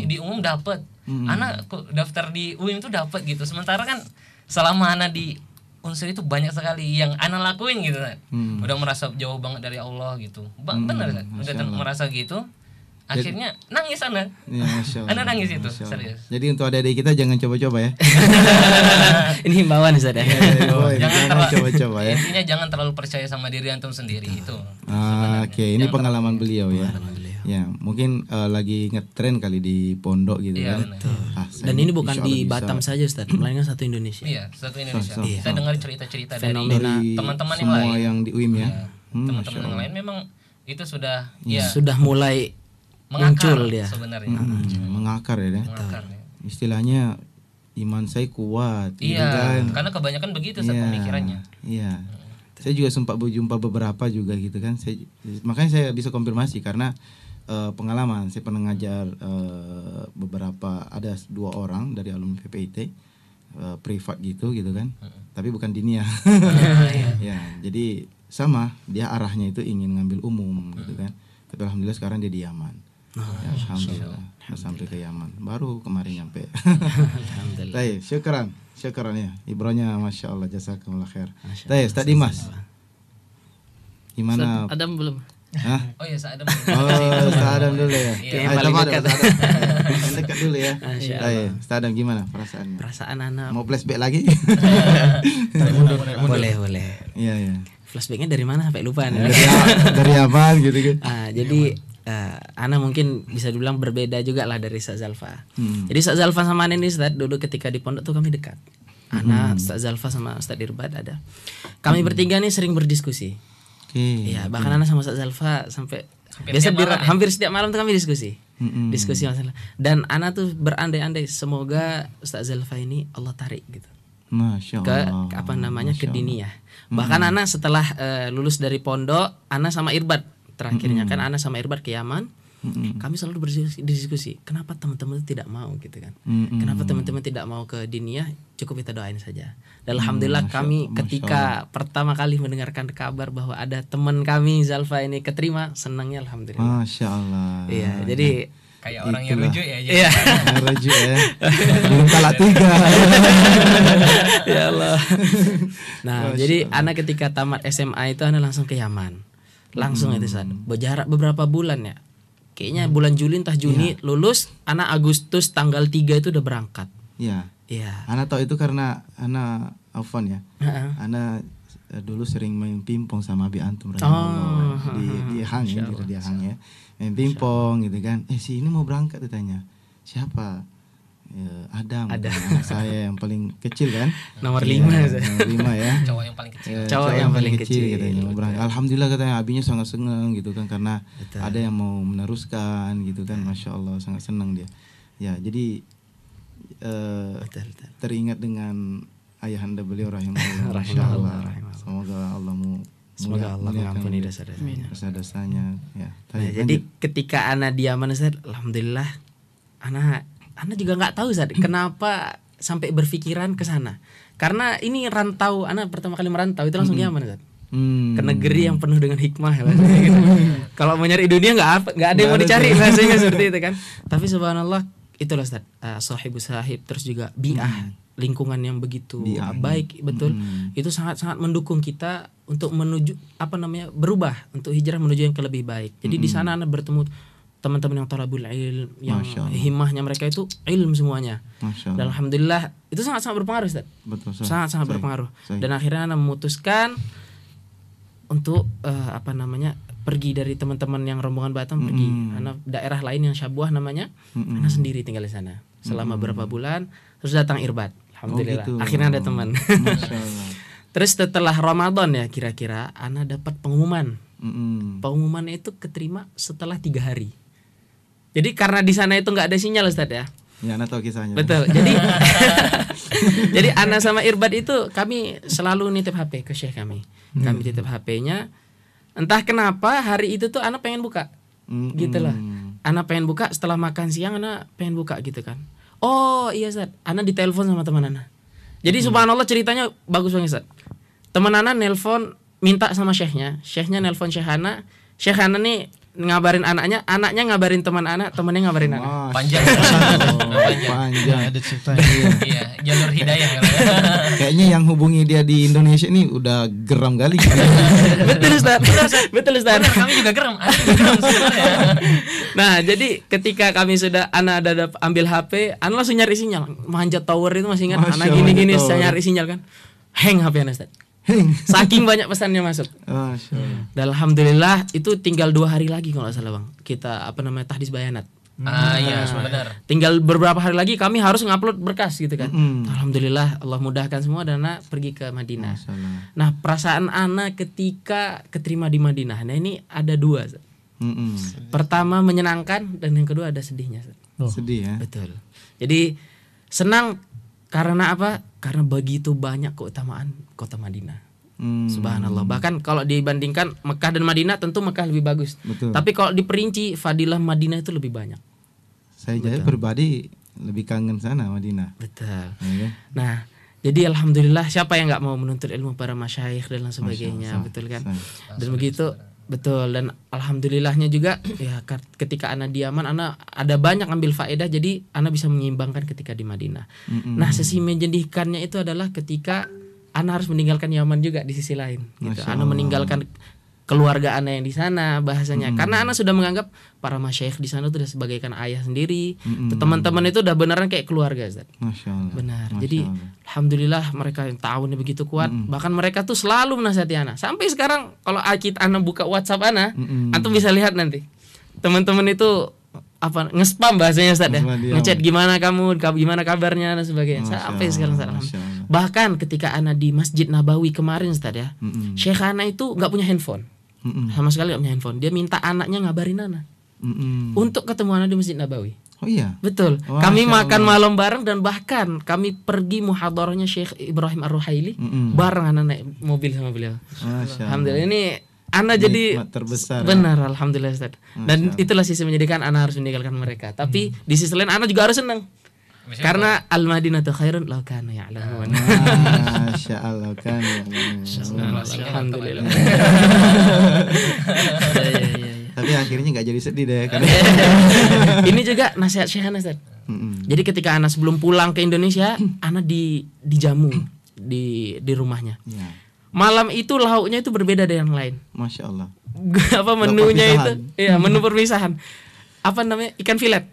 di umum dapat. Ana daftar di UIN tuh dapat gitu. Sementara kan selama Ana di Unsur itu banyak sekali yang Ana lakuin gitu Ustaz. Udah merasa jauh banget dari Allah gitu. Benar Ustaz. Udah merasa gitu. Akhirnya nangis Ana. Ana nangis itu, serius. Jadi untuk adik-adik kita jangan coba-coba ya. Ini himbauan Ustaz ya. Jangan coba-coba ya. Intinya jangan terlalu percaya sama diri antum sendiri itu. Oke, ini pengalaman beliau ya. Ya, mungkin lagi ngetren kali di pondok gitu kan. Dan ini bukan di Batam saja Ustaz, melainkan satu Indonesia. Iya, satu Indonesia. Saya dengar cerita-cerita dari teman-teman yang lain. Semua yang di UIM ya. Teman-teman yang lain memang itu sudah sudah mulai muncul dia sebenarnya. Mengakar ya. Istilahnya iman saya kuat. Iya, gitu kan. Karena kebanyakan begitu pemikirannya. Iya. Saya juga sempat berjumpa beberapa juga gitu kan. Makanya saya bisa konfirmasi karena pengalaman saya pernah ngajar beberapa, ada 2 orang dari alumni PPIT privat gitu kan. Tapi bukan diniyah. Ya, jadi sama, dia arahnya itu ingin ngambil umum gitu kan. Tapi alhamdulillah sekarang dia di Yaman. Ya, alhamdulillah sampai ke Yaman. Baru kemarin nyampe. Alhamdulillah. Baik, syukran ya. Ibronya Masya Allah, jazakumullah khair. Baik, Ustaz Dimas. Gimana? Adam belum. Hah? Oh iya, Ustaz Adam. Ustaz Adam dulu ya. Paling dekat. Dekat dulu ya. Baik, Ustaz Adam gimana perasaannya? Perasaan anak. Mau flashback lagi? Boleh. Iya. Flashbacknya dari mana sampai lupa nih. Dari apa gitu kan? Jadi Ana mungkin bisa dibilang berbeda juga lah dari Ustaz Zalfa. Jadi Ustaz Zalfa sama Ana ini Ustaz, dulu ketika di pondok tuh kami dekat. Ana, Ustaz Zalfa sama Ustaz Irbad ada. Kami bertiga nih sering berdiskusi. Iya, bahkan Ana sama Ustaz Zalfa sampai hampir setiap malam tuh kami diskusi. Diskusi masalah. Dan Ana tuh berandai-andai semoga Ustaz Zalfa ini Allah tarik gitu. Masya Allah. Ke diniyah. Bahkan Ana setelah lulus dari pondok, Ana sama Irbad terakhirnya kan Ana sama Irbad ke Yaman. Kami selalu berdiskusi, kenapa teman-teman itu tidak mau gitu kan. Kenapa teman-teman tidak mau ke diniyah, cukup kita doain saja. Dan alhamdulillah kami ketika pertama kali mendengarkan kabar bahwa ada teman kami Zalfa ini keterima, senangnya alhamdulillah. Masya Allah. Iya, jadi kayak orang yang rujuk ya. Iya. Rujuk ya. Belum talak 3. Ya Allah. Nah, jadi Ana ketika tamat SMA itu Ana langsung ke Yaman. Langsung itu Ustaz. Berjarak beberapa bulan ya. Kayaknya bulan Juli entah Juni lulus, Ana Agustus tanggal 3 itu udah berangkat. Iya. Iya. Ana tahu itu karena Ana Afwan ya. Ana dulu sering main pingpong sama Abi Antum di Hang ya, di Hang ya. Main pingpong gitu kan. Si ini mau berangkat ditanya. Siapa? Adam, anak saya yang paling kecil kan. Nomor 5 ya. Cowok yang paling kecil. Cowok yang paling kecil katanya. Alhamdulillah katanya abinya sangat senang gitu kan karena ada yang mau meneruskan gitu kan. Masya Allah sangat senang dia. Ya, jadi teringat dengan ayahanda beliau rahimahullah. Masya Allah. Semoga Allah mengampuni dosa-dosanya ya. Jadi ketika Ana di Yaman Ustaz, alhamdulillah Ana juga nggak tahu Ustaz, kenapa sampai berpikiran ke sana. Karena ini rantau, Ana pertama kali merantau itu langsung Yaman Ustaz. Ke negeri yang penuh dengan hikmah gitu. Kalau mau nyari dunia nggak ada yang mau dicari bahasanya seperti itu kan. Tapi subhanallah itulah Ustaz, sahib terus juga bi'ah, lingkungan yang begitu baik betul. Itu sangat-sangat mendukung kita untuk menuju berubah untuk hijrah menuju yang lebih baik. Jadi di sana Ana bertemu teman-teman yang talabul ilm, yang himmahnya mereka itu ilm semuanya. Dan alhamdulillah itu sangat-sangat berpengaruh Ustaz. Betul, sangat-sangat berpengaruh. Dan akhirnya Ana memutuskan untuk pergi dari teman-teman yang rombongan Batam, pergi Ana daerah lain yang Syabuah namanya. Ana sendiri tinggal di sana selama berapa bulan, terus datang Irbad. Alhamdulillah. Akhirnya ada teman. Terus setelah Ramadan ya kira-kira Ana dapat pengumuman. Pengumumannya itu keterima setelah 3 hari. Jadi karena di sana itu nggak ada sinyal Ustaz ya. Ya, Ana tahu kisahnya. Betul. Jadi Ana sama Irbad itu kami selalu nitip HP ke Syekh kami. Kami titip HP-nya. Entah kenapa hari itu tuh Ana pengen buka. Gitu loh. Ana pengen buka setelah makan siang, Ana pengen buka gitu kan. Oh iya Ustaz, Ana ditelepon sama teman Ana. Jadi subhanallah ceritanya bagus banget Ustaz. Teman Ana nelpon minta sama Syekhnya nelpon Syekh Ana nih ngabarin anaknya ngabarin teman anak, temannya ngabarin anak. Panjang. Panjang ada ceritanya. Iya, jalur hidayah kan. Kayaknya yang hubungi dia di Indonesia ini udah geram kali. Betul Ustaz. Kami juga geram. Nah, jadi ketika kami sudah Ana ada ambil HP, Ana langsung nyari sinyal. Manjat tower itu masih ingat. Ana gini saya nyari sinyal kan. Hang HP Ana Ustaz. Saking banyak pesannya masuk. Dan alhamdulillah itu tinggal 2 hari lagi kalau nggak salah Bang. Kita tahdis bayanat. Iya, benar. Tinggal beberapa hari lagi kami harus ngupload berkas gitu kan. Alhamdulillah Allah mudahkan semua dan Ana pergi ke Madinah. Nah, perasaan Ana ketika keterima di Madinah. Nah, ini ada dua. Pertama menyenangkan dan yang kedua ada sedihnya. Sedih ya. Betul. Jadi senang karena apa? Karena begitu banyak keutamaan kota Madinah. Subhanallah. Bahkan kalau dibandingkan Mekah dan Madinah, tentu Mekah lebih bagus. Betul. Tapi kalau diperinci fadilah Madinah itu lebih banyak. Saya jadi pribadi lebih kangen sana Madinah. Betul. Ya, Nah, jadi alhamdulillah siapa yang nggak mau menuntut ilmu para masyayikh dan lain sebagainya, betul kan? Dan begitu, betul. Dan alhamdulillahnya juga ya ketika Ana di Yaman, Ana ada banyak ambil faedah, jadi Ana bisa menyeimbangkan ketika di Madinah. Nah, sisi menyedihkannya itu adalah ketika Ana harus meninggalkan Yaman juga di sisi lain. Gitu. Ana meninggalkan keluarga Ana yang di sana bahasanya. Karena Ana sudah menganggap para masyayikh di sana itu sudah sebagaikan ayah sendiri. Teman-teman itu udah beneran kayak keluarga, Ustaz. Masya Allah. Benar. Masya Jadi Allah. alhamdulillah mereka yang ta'awunnya begitu kuat. Bahkan mereka tuh selalu menasihati Ana. Sampai sekarang kalau Ana buka WhatsApp Ana, antum bisa lihat nanti. Teman-teman itu apa nge-spam bahasanya Ustaz ya. Ngechat gimana kamu, gimana kabarnya dan sebagainya. Sampai sekarang Ustaz. Bahkan ketika Ana di Masjid Nabawi kemarin Ustaz ya. Syekh Ana itu enggak punya handphone. Sama sekali enggak punya handphone. Dia minta anaknya ngabarin Ana. Untuk ketemu Ana di Masjid Nabawi. Oh iya. Betul. Kami makan malam bareng dan bahkan kami pergi muhadharahnya Syekh Ibrahim Ar-Ruhaili bareng Ana naik mobil sama beliau. Alhamdulillah ini Ana jadi terbesar. Benar, alhamdulillah Ustaz. Dan itulah sisi menyedihkan Ana harus meninggalkan mereka. Tapi di sisi lain Ana juga harus senang. Karena al-Madinatu khairun law kanu ya'lamun. Masya Allah kan. Alhamdulillah. Tapi akhirnya nggak jadi sedih deh. Ini juga nasihat Syekh Ana Ustaz. Jadi ketika Ana sebelum pulang ke Indonesia, Ana dijamu di rumahnya. Malam itu lauknya itu berbeda dari yang lain. Masya Allah. Apa menunya itu? Iya, menu perpisahan. Apa namanya? Ikan filet.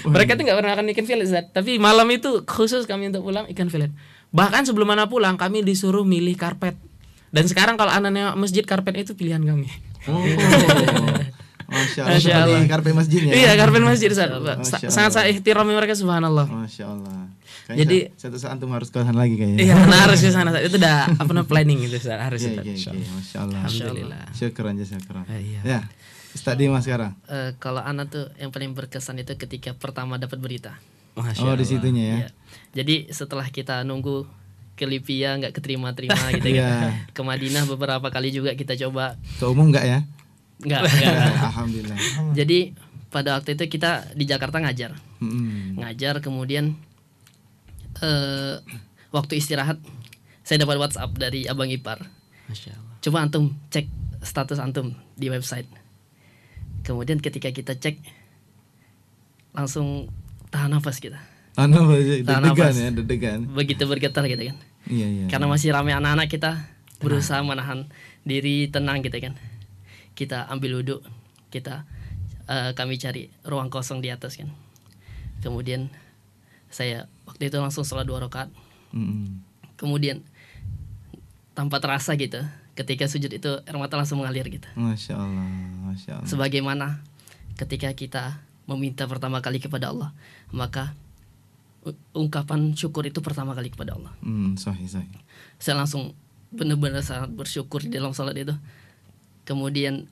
Mereka tuh nggak pernah makan ikan filet, Zat. Tapi malam itu khusus kami untuk pulang ikan filet. Bahkan sebelum Ana pulang, kami disuruh milih karpet. Dan sekarang kalau Ana nengok masjid, karpet itu pilihan kami. Masya Allah. Karpet masjidnya. Iya, karpet masjid, Zat. Sangat saya ihtirami mereka, subhanallah. Masya Allah. Jadi satu saat antum harus ke sana lagi kayaknya. Iya, harus ke sana. Itu udah planning itu, Ustaz. Harus itu. Masya Allah. Alhamdulillah. Syukran. Ya. Ustaz Dimas sekarang. Kalau Ana tuh yang paling berkesan itu ketika pertama dapat berita. Oh, di situnya ya. Jadi setelah kita nunggu ke Libya nggak keterima-terima gitu kan. Ke Madinah beberapa kali juga kita coba. Ke umum nggak ya? Nggak. Alhamdulillah. Jadi pada waktu itu kita di Jakarta ngajar. Ngajar kemudian waktu istirahat saya dapat WhatsApp dari Abang Ipar. Masya Allah. Coba antum cek status antum di website. Kemudian ketika kita cek langsung tahan nafas kita. Deg-degan. Begitu bergetar gitu kan. Iya. Karena masih ramai anak-anak kita berusaha menahan diri tenang gitu kan. Kita ambil wudhu, kami cari ruang kosong di atas kan. Kemudian saya waktu itu langsung sholat 2 rakaat. Kemudian tanpa terasa gitu, ketika sujud itu air mata langsung mengalir gitu. Masya Allah. Sebagaimana ketika kita meminta pertama kali kepada Allah, maka ungkapan syukur itu pertama kali kepada Allah. Sahih. Saya langsung benar-benar sangat bersyukur di dalam salat itu. Kemudian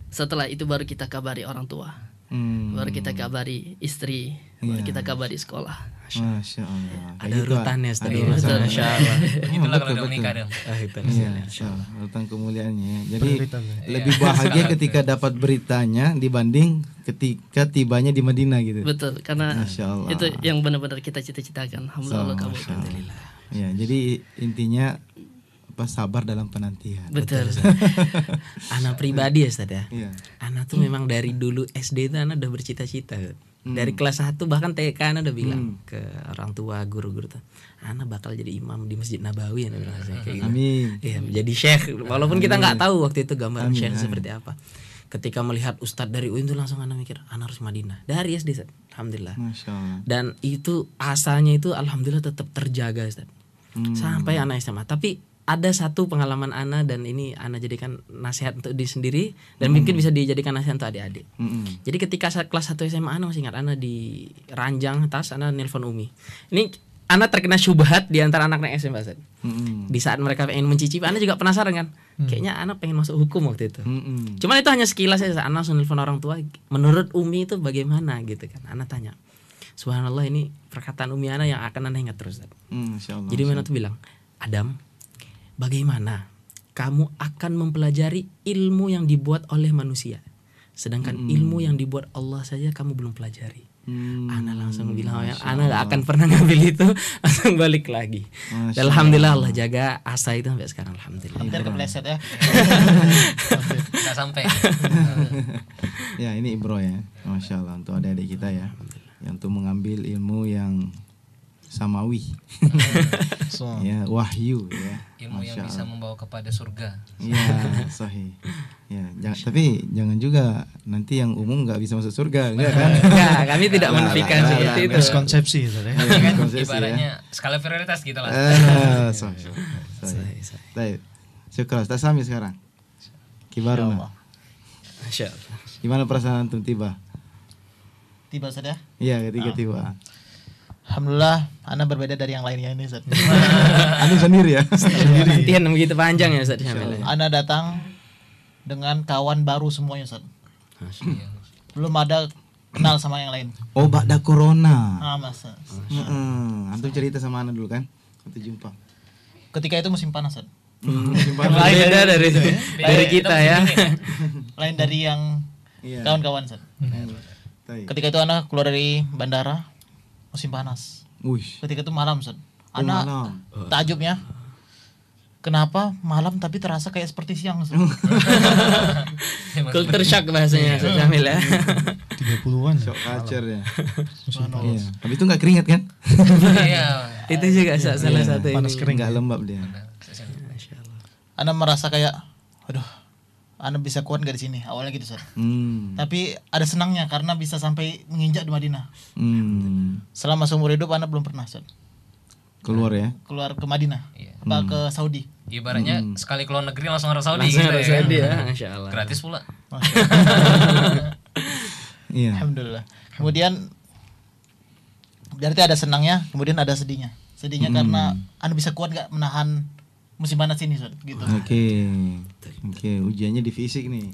setelah itu baru kita kabari orang tua, baru kita kabari istri, baru kita kabari sekolah. Masya Allah. Ada urutannya Ustaz. Masya Allah. Itulah kalau udah menikah dong. Urutan kemuliaannya. Jadi lebih bahagia ketika dapat beritanya dibanding ketika tibanya di Madinah gitu. Betul, karena itu yang benar-benar kita cita-citakan. Alhamdulillah. Ya, jadi intinya sabar dalam penantian. Betul. Ana pribadi ya Ustaz ya. Iya. Ana tuh memang dari dulu SD itu Ana udah bercita-cita. Dari kelas 1 bahkan TK Ana udah bilang ke orang tua, guru-guru tuh, Ana bakal jadi imam di Masjid Nabawi, Ana bilang kayak gitu. Amin. Iya, menjadi syekh walaupun kita nggak tahu waktu itu gambaran syekh seperti apa. Ketika melihat ustadz dari UIN tuh langsung Ana mikir, Ana harus Madinah. Dari SD Ustaz. Alhamdulillah. Masya Allah. Dan itu asanya itu alhamdulillah tetap terjaga Ustaz. Sampai anak SMA. Tapi ada satu pengalaman ana dan ini ana jadikan nasihat untuk diri sendiri dan mungkin bisa dijadikan nasihat untuk adik-adik. Jadi ketika saat kelas 1 SMA ana masih ingat ana di ranjang atas ana nelpon Umi. Ini ana terkena syubhat di antara anak-anak SMA Ustaz. Di saat mereka pengen mencicipi ana juga penasaran kan. Kayaknya ana pengen masuk hukum waktu itu. Cuman itu hanya sekilas saja. Ana langsung nelpon orang tua, menurut Umi itu bagaimana gitu kan. Ana tanya. Subhanallah, ini perkataan Umi ana yang akan ana ingat terus. Jadi mana tuh bilang, Adam, bagaimana kamu akan mempelajari ilmu yang dibuat oleh manusia, sedangkan ilmu yang dibuat Allah saja kamu belum pelajari. Ana langsung bilang, ana gak akan pernah ngambil itu, langsung balik lagi. Alhamdulillah Allah jaga asa itu sampai sekarang. Alhamdulillah. Hampir kepleset ya. Nggak sampai. Ya ini Ibro ya, Masya Allah untuk adik-adik kita ya, yang untuk mengambil ilmu yang samawi, ya wahyu ya, Ilmu yang bisa membawa kepada surga. Ya sahih. Ya, tapi jangan juga nanti yang umum nggak bisa masuk surga, enggak kan? Enggak, kami tidak menafikan seperti itu. Miskonsepsi itu ya. Kan ibaratnya skala prioritas gitu lah. Sahih. Baik. Syukur, tak sami sekarang. Kibaruna. Masya Allah. Gimana perasaan antum tiba? Tiba Ustaz ya. Iya, ketika tiba. Alhamdulillah, ana berbeda dari yang lainnya ini Ustaz. Anu sendiri ya. Penantian begitu panjang ya Ustaz. Ana datang dengan kawan baru semuanya Ustaz. Belum ada kenal sama yang lain. Oh, ba'da corona. Masa. Antum cerita sama ana dulu kan? Waktu jumpa. Ketika itu musim panas Ustaz. Beda dari kita ya. Lain dari yang kawan-kawan Ustaz. Ketika itu ana keluar dari bandara musim panas. Ketika itu malam Ustaz. Ana takjubnya, kenapa malam tapi terasa kayak seperti siang Ustaz. Culture shock bahasanya Ustaz Jamil ya. 30-an. Shock culture ya. Iya. Tapi itu enggak keringat kan? Iya. Itu juga salah satu panas ini. kering Enggak lembab dia. Ana merasa kayak aduh, ana bisa kuat gak di sini awalnya gitu Ustaz. Tapi ada senangnya karena bisa sampai menginjak di Madinah. Selama seumur hidup ana belum pernah Ustaz Keluar ya. keluar ke Madinah, apa ke Saudi. Ibaratnya sekali keluar negeri langsung Arab Saudi Langsung gitu Arab ya kan? Saudi ya, Masya Allah. Gratis pula. Iya. Alhamdulillah. Kemudian berarti ada senangnya, kemudian ada sedihnya. Sedihnya karena ana bisa kuat gak menahan musim panas ini Ustaz gitu. Oke, ujiannya di fisik nih.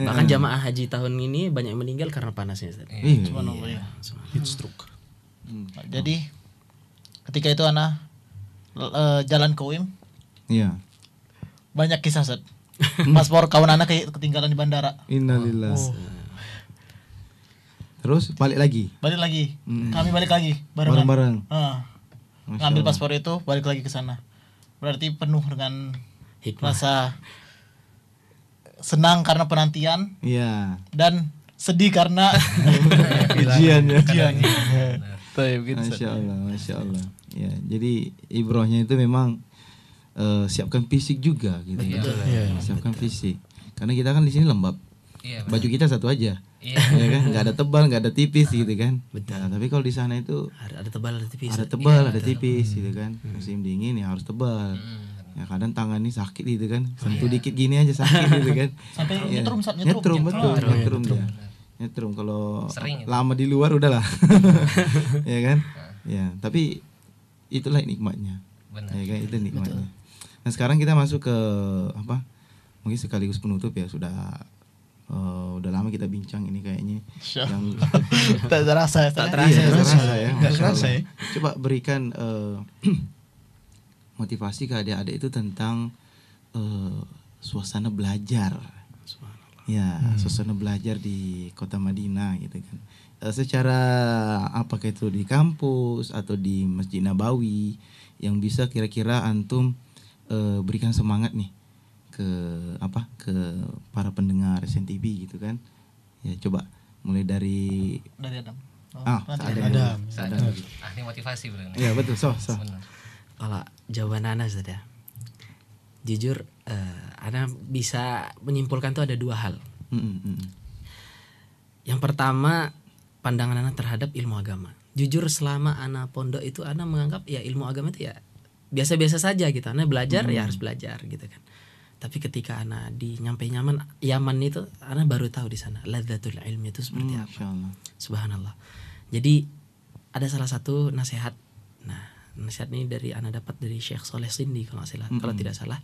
Bahkan jamaah haji tahun ini banyak meninggal karena panasnya Ustaz. Subhanallah ya. Heat stroke. Jadi ketika itu ana jalan ke UIM, Iya. banyak kisah Ustaz. Paspor kawan ana kayak ketinggalan di bandara. Innalillah. Terus balik lagi. Kami balik lagi Bareng-bareng. Ngambil paspor itu, balik lagi ke sana. Berarti penuh dengan rasa senang karena penantian. Iya. Dan sedih karena Ujiannya. gitu. Masya Allah. Ya, jadi ibrohnya itu memang siapkan fisik juga gitu. Siapkan fisik. Karena kita kan di sini lembab. Baju kita satu aja. Ya kan, nggak ada tebal, nggak ada tipis gitu kan. Nah, tapi kalau di sana itu ada tebal, ada tipis. Ada tebal, ada tipis gitu kan. Musim dingin ya harus tebal. Ya kadang tangan ini sakit gitu kan. Sentuh dikit gini aja sakit gitu kan. Sampai nyetrum. Nyetrum dia. Nyetrum kalau lama di luar udahlah. Ya kan? Ya, tapi itulah nikmatnya. Ya kan, itu nikmatnya. Nah, sekarang kita masuk ke apa? Mungkin sekaligus penutup ya, sudah lama kita bincang ini kayaknya yang tak terasa ya. Nggak terasa ya. Coba berikan motivasi ke adik-adik itu tentang suasana belajar. Ya, suasana belajar di kota Madinah gitu kan. Secara apakah itu di kampus atau di Masjid Nabawi yang bisa kira-kira antum berikan semangat nih ke para pendengar SNTV gitu kan. Ya coba mulai dari Adam. Adam. Ini motivasi benar. Iya betul, so. Kalau jawaban Ana sudah, jujur Ana bisa menyimpulkan tuh ada dua hal. Yang pertama, pandangan Ana terhadap ilmu agama. Jujur selama Ana pondok itu Ana menganggap ya ilmu agama itu ya biasa-biasa saja gitu. Ana belajar ya harus belajar gitu kan. Tapi ketika ana nyampe Yaman itu, ana baru tahu di sana ladzatul ilmi itu seperti apa. Subhanallah. Jadi ada salah satu nasihat. Nah, nasihat ini dari ana dapat dari Syekh Saleh Sindi kalau tidak salah.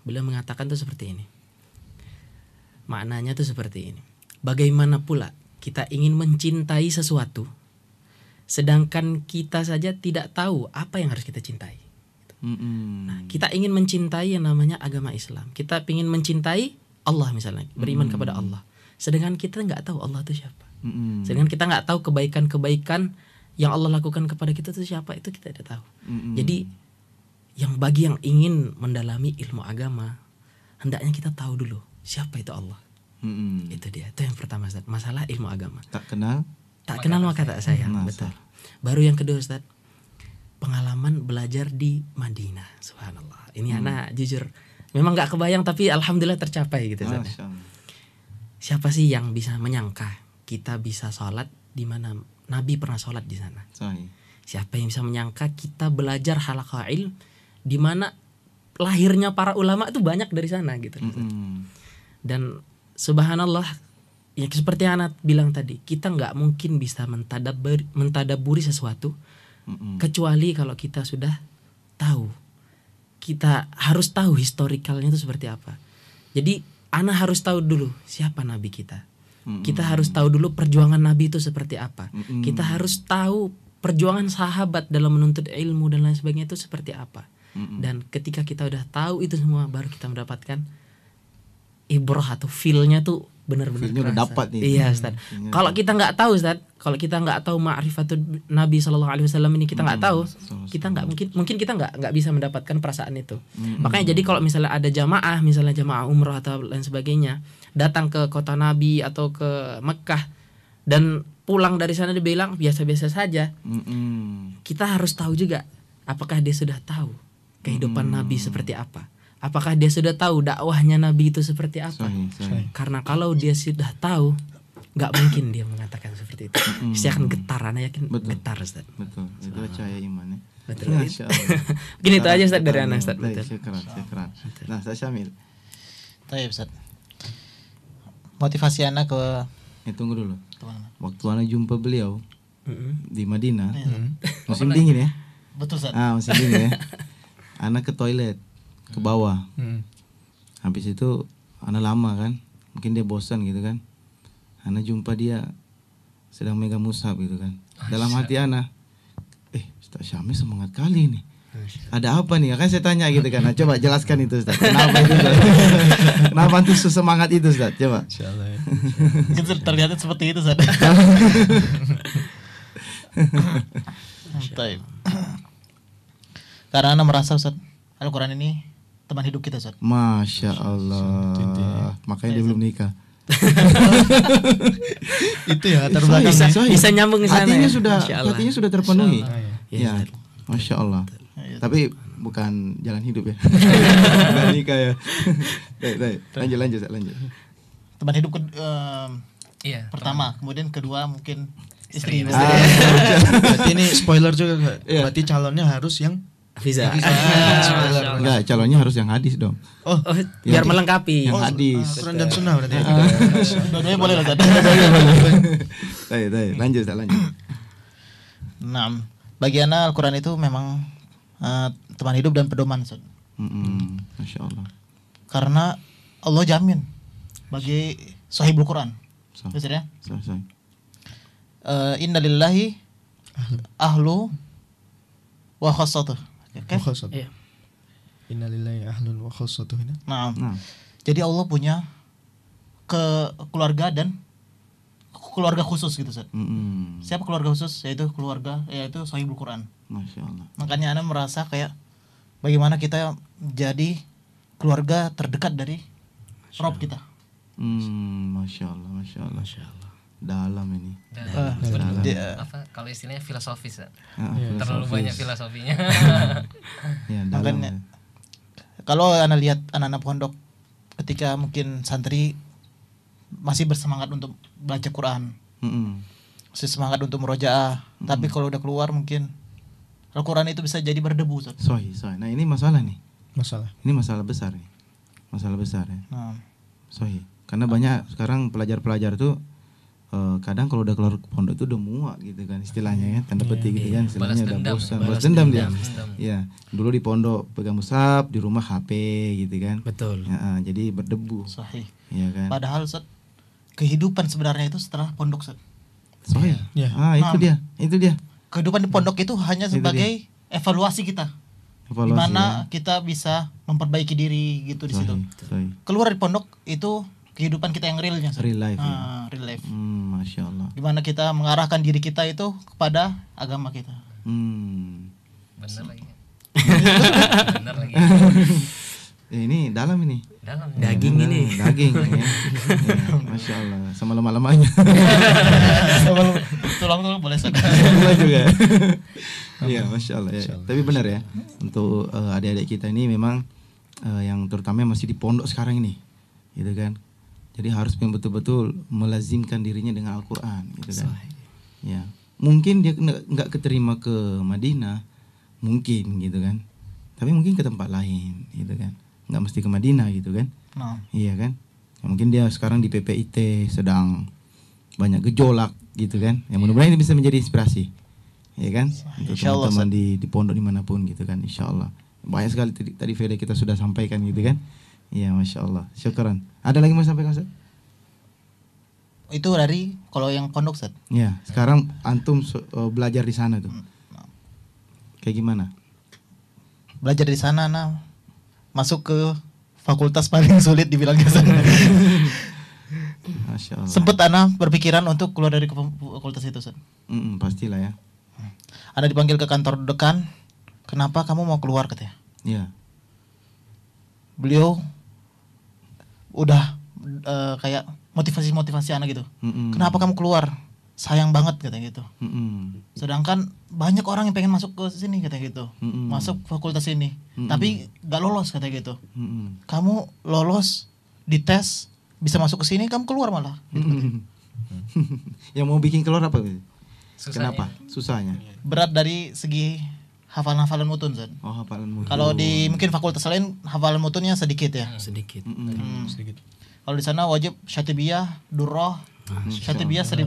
Beliau mengatakan tuh seperti ini. Maknanya tuh seperti ini. Bagaimana pula kita ingin mencintai sesuatu sedangkan kita saja tidak tahu apa yang harus kita cintai. Nah, kita ingin mencintai yang namanya agama Islam. Kita ingin mencintai Allah misalnya, beriman kepada Allah. Sedangkan kita nggak tahu Allah itu siapa. Sedangkan kita nggak tahu kebaikan-kebaikan yang Allah lakukan kepada kita itu siapa, itu kita tidak tahu. Jadi bagi yang ingin mendalami ilmu agama, hendaknya kita tahu dulu siapa itu Allah. Itu dia. Itu yang pertama, Ustaz. Masalah ilmu agama. Tak kenal maka tak sayang. Betul. Baru yang kedua, Ustaz, pengalaman belajar di Madinah. Subhanallah. Ini anak jujur memang gak kebayang, tapi alhamdulillah tercapai gitu. Siapa sih yang bisa menyangka kita bisa sholat di mana Nabi pernah sholat di sana? Siapa yang bisa menyangka kita belajar halaqah ilm di mana lahirnya para ulama itu banyak dari sana gitu. Dan subhanallah, ya seperti anak bilang tadi, kita nggak mungkin bisa mentadaburi sesuatu kecuali kalau kita sudah tahu. Kita harus tahu historikalnya itu seperti apa. Jadi ana harus tahu dulu siapa nabi kita. Kita harus tahu dulu perjuangan nabi itu seperti apa. Kita harus tahu perjuangan sahabat dalam menuntut ilmu dan lain sebagainya itu seperti apa. Dan ketika kita udah tahu itu semua, baru kita mendapatkan ibrah atau feel-nya tuh benar-benar udah dapat nih. Iya, Ustaz. Kalau kita nggak tahu, Ustaz, kalau kita nggak tahu ma'rifatul Nabi sallallahu alaihi wasallam ini, kita nggak tahu, kita nggak mungkin kita nggak bisa mendapatkan perasaan itu. Makanya jadi kalau misalnya ada jamaah umrah atau lain sebagainya, datang ke kota Nabi atau ke Mekah dan pulang dari sana dia bilang biasa-biasa saja. Kita harus tahu juga apakah dia sudah tahu kehidupan Nabi seperti apa. Apakah dia sudah tahu dakwahnya Nabi itu seperti apa? Karena kalau dia sudah tahu, nggak mungkin dia mengatakan seperti itu. Saya akan getar, anak yakin getar, Ustaz. Betul. Itu cahaya iman ya. Betul. Mungkin itu aja, Ustaz, dari anak, Ustaz. Betul. Syukran. Nah, Ustaz Syamil. Baik, Ustaz. Motivasi anak ke tunggu dulu. Waktu anak jumpa beliau di Madinah, musim dingin ya. Betul, Ustaz. Musim dingin ya. Anak ke toilet, ke bawah. Habis itu Ana lama kan, mungkin dia bosan gitu kan. Ana jumpa dia sedang megang mushaf gitu kan. Dalam hati Ana, Ustaz Syamil semangat kali nih. Ada apa nih? Kan saya tanya gitu kan. Nah, coba jelaskan itu, Ustaz. Kenapa itu, Ustaz? Kenapa tuh semangat itu, Ustaz? Coba. Insyaallah. Terlihat seperti itu, Ustaz. Baik. Karena Ana merasa, Ustaz, Al-Quran ini teman hidup kita, Ustaz. Masya Allah. Makanya dia belum nikah. Itu ya latar belakang bisa nyambung ke sana. Hatinya sudah terpenuhi. Ya, Masya Allah. Tapi bukan jalan hidup ya. Bukan nikah ya. Lanjut. Teman hidup pertama, kemudian kedua mungkin istri. Berarti ini spoiler juga. Berarti calonnya harus yang bisa. Enggak, calonnya harus yang hadis dong. Biar melengkapi. Yang hadis. Quran dan sunnah berarti. Dua-duanya boleh lah, tadi. Lanjut. Nah, bagi ana Al-Quran itu memang teman hidup dan pedoman, Ustaz. Masya Allah. Karena Allah jamin bagi sahibul Quran. Ustaz ya? Inna lillahi ahlu wa khassatuh. Iya. Innalillahi ahlun wa khassatuh. Nah. Jadi Allah punya keluarga dan keluarga khusus gitu, Ustaz. Siapa keluarga khusus? Yaitu sahibul Quran. Masya Allah. Makanya ana merasa kayak bagaimana kita jadi keluarga terdekat dari Rob kita. Masya Allah. Dalam ini. Kalau istilahnya filosofis ya. Terlalu banyak filosofinya. Makanya kalau ana lihat anak-anak pondok ketika mungkin santri masih bersemangat untuk baca Quran, masih semangat untuk murojaah, tapi kalau udah keluar mungkin Al-Quran itu bisa jadi berdebu. Sahih. Nah ini masalah nih. Ini masalah besar nih. Masalah besar ya. Sahih. Karena banyak sekarang pelajar-pelajar tuh kadang kalau udah keluar pondok itu udah muak gitu kan istilahnya ya, tanda petik gitu kan, istilahnya udah bosan, balas dendam dia. Ya, dulu di pondok pegang mushaf, di rumah HP gitu kan. Betul. Ya, jadi berdebu. Sahih. Iya kan. Padahal Ustaz, kehidupan sebenarnya itu setelah pondok Ustaz. Sahih. Ya. Itu dia. Kehidupan di pondok itu hanya sebagai evaluasi kita. Di mana kita bisa memperbaiki diri gitu di situ. Keluar dari pondok itu kehidupan kita yang realnya. Real life. Real life. Masya Allah. Gimana kita mengarahkan diri kita itu kepada agama kita. Benar lagi. Benar lagi. Ini dalam ini. Daging ini. Daging ya. Masya Allah. Sama lama-lamanya. Tulang boleh Tulang juga. Iya, Masya Allah ya. Tapi benar ya, untuk adik-adik kita ini memang yang terutama masih di pondok sekarang ini, gitu kan. Jadi harus betul-betul melazimkan dirinya dengan Al-Quran, gitu kan. Ya, mungkin dia nggak keterima ke Madinah, mungkin gitu kan. Tapi mungkin ke tempat lain, gitu kan. Nggak mesti ke Madinah, gitu kan. Iya kan. Ya, mungkin dia sekarang di PPIT sedang banyak gejolak, gitu kan. Ya mudah-mudahan ini bisa menjadi inspirasi, ya kan. Untuk teman-teman di pondok dimanapun, gitu kan. Insya Allah. Banyak sekali tadi Fede kita sudah sampaikan, gitu kan. Iya, Masya Allah. Syukran. Ada lagi mau sampaikan, Ustaz? Itu dari kalau yang pondok, Ustaz. Ya, sekarang antum belajar di sana tuh. Kayak gimana? Belajar di sana, masuk ke fakultas paling sulit dibilangnya. Masya Allah. Sempet berpikiran untuk keluar dari fakultas itu, Ustaz. Pastilah ya. Dipanggil ke kantor dekan. Kenapa kamu mau keluar, katanya? Iya. Beliau udah kayak motivasi gitu. Kenapa kamu keluar? Sayang banget, katanya gitu. Sedangkan banyak orang yang pengen masuk ke sini, katanya gitu. Masuk fakultas ini, tapi gak lolos, katanya gitu. Kamu lolos di tes, bisa masuk ke sini, kamu keluar malah. Gitu. Yang mau bikin keluar apa? Susahnya. Kenapa? Susahnya. Berat dari segi hafalan mutun, Zat. Oh, hafalan mutun. Kalau di mungkin fakultas lain hafalan mutunnya sedikit ya. Sedikit. Sedikit. Kalau di sana wajib Syatibiyah, Durrah. Syatibiyah 1000,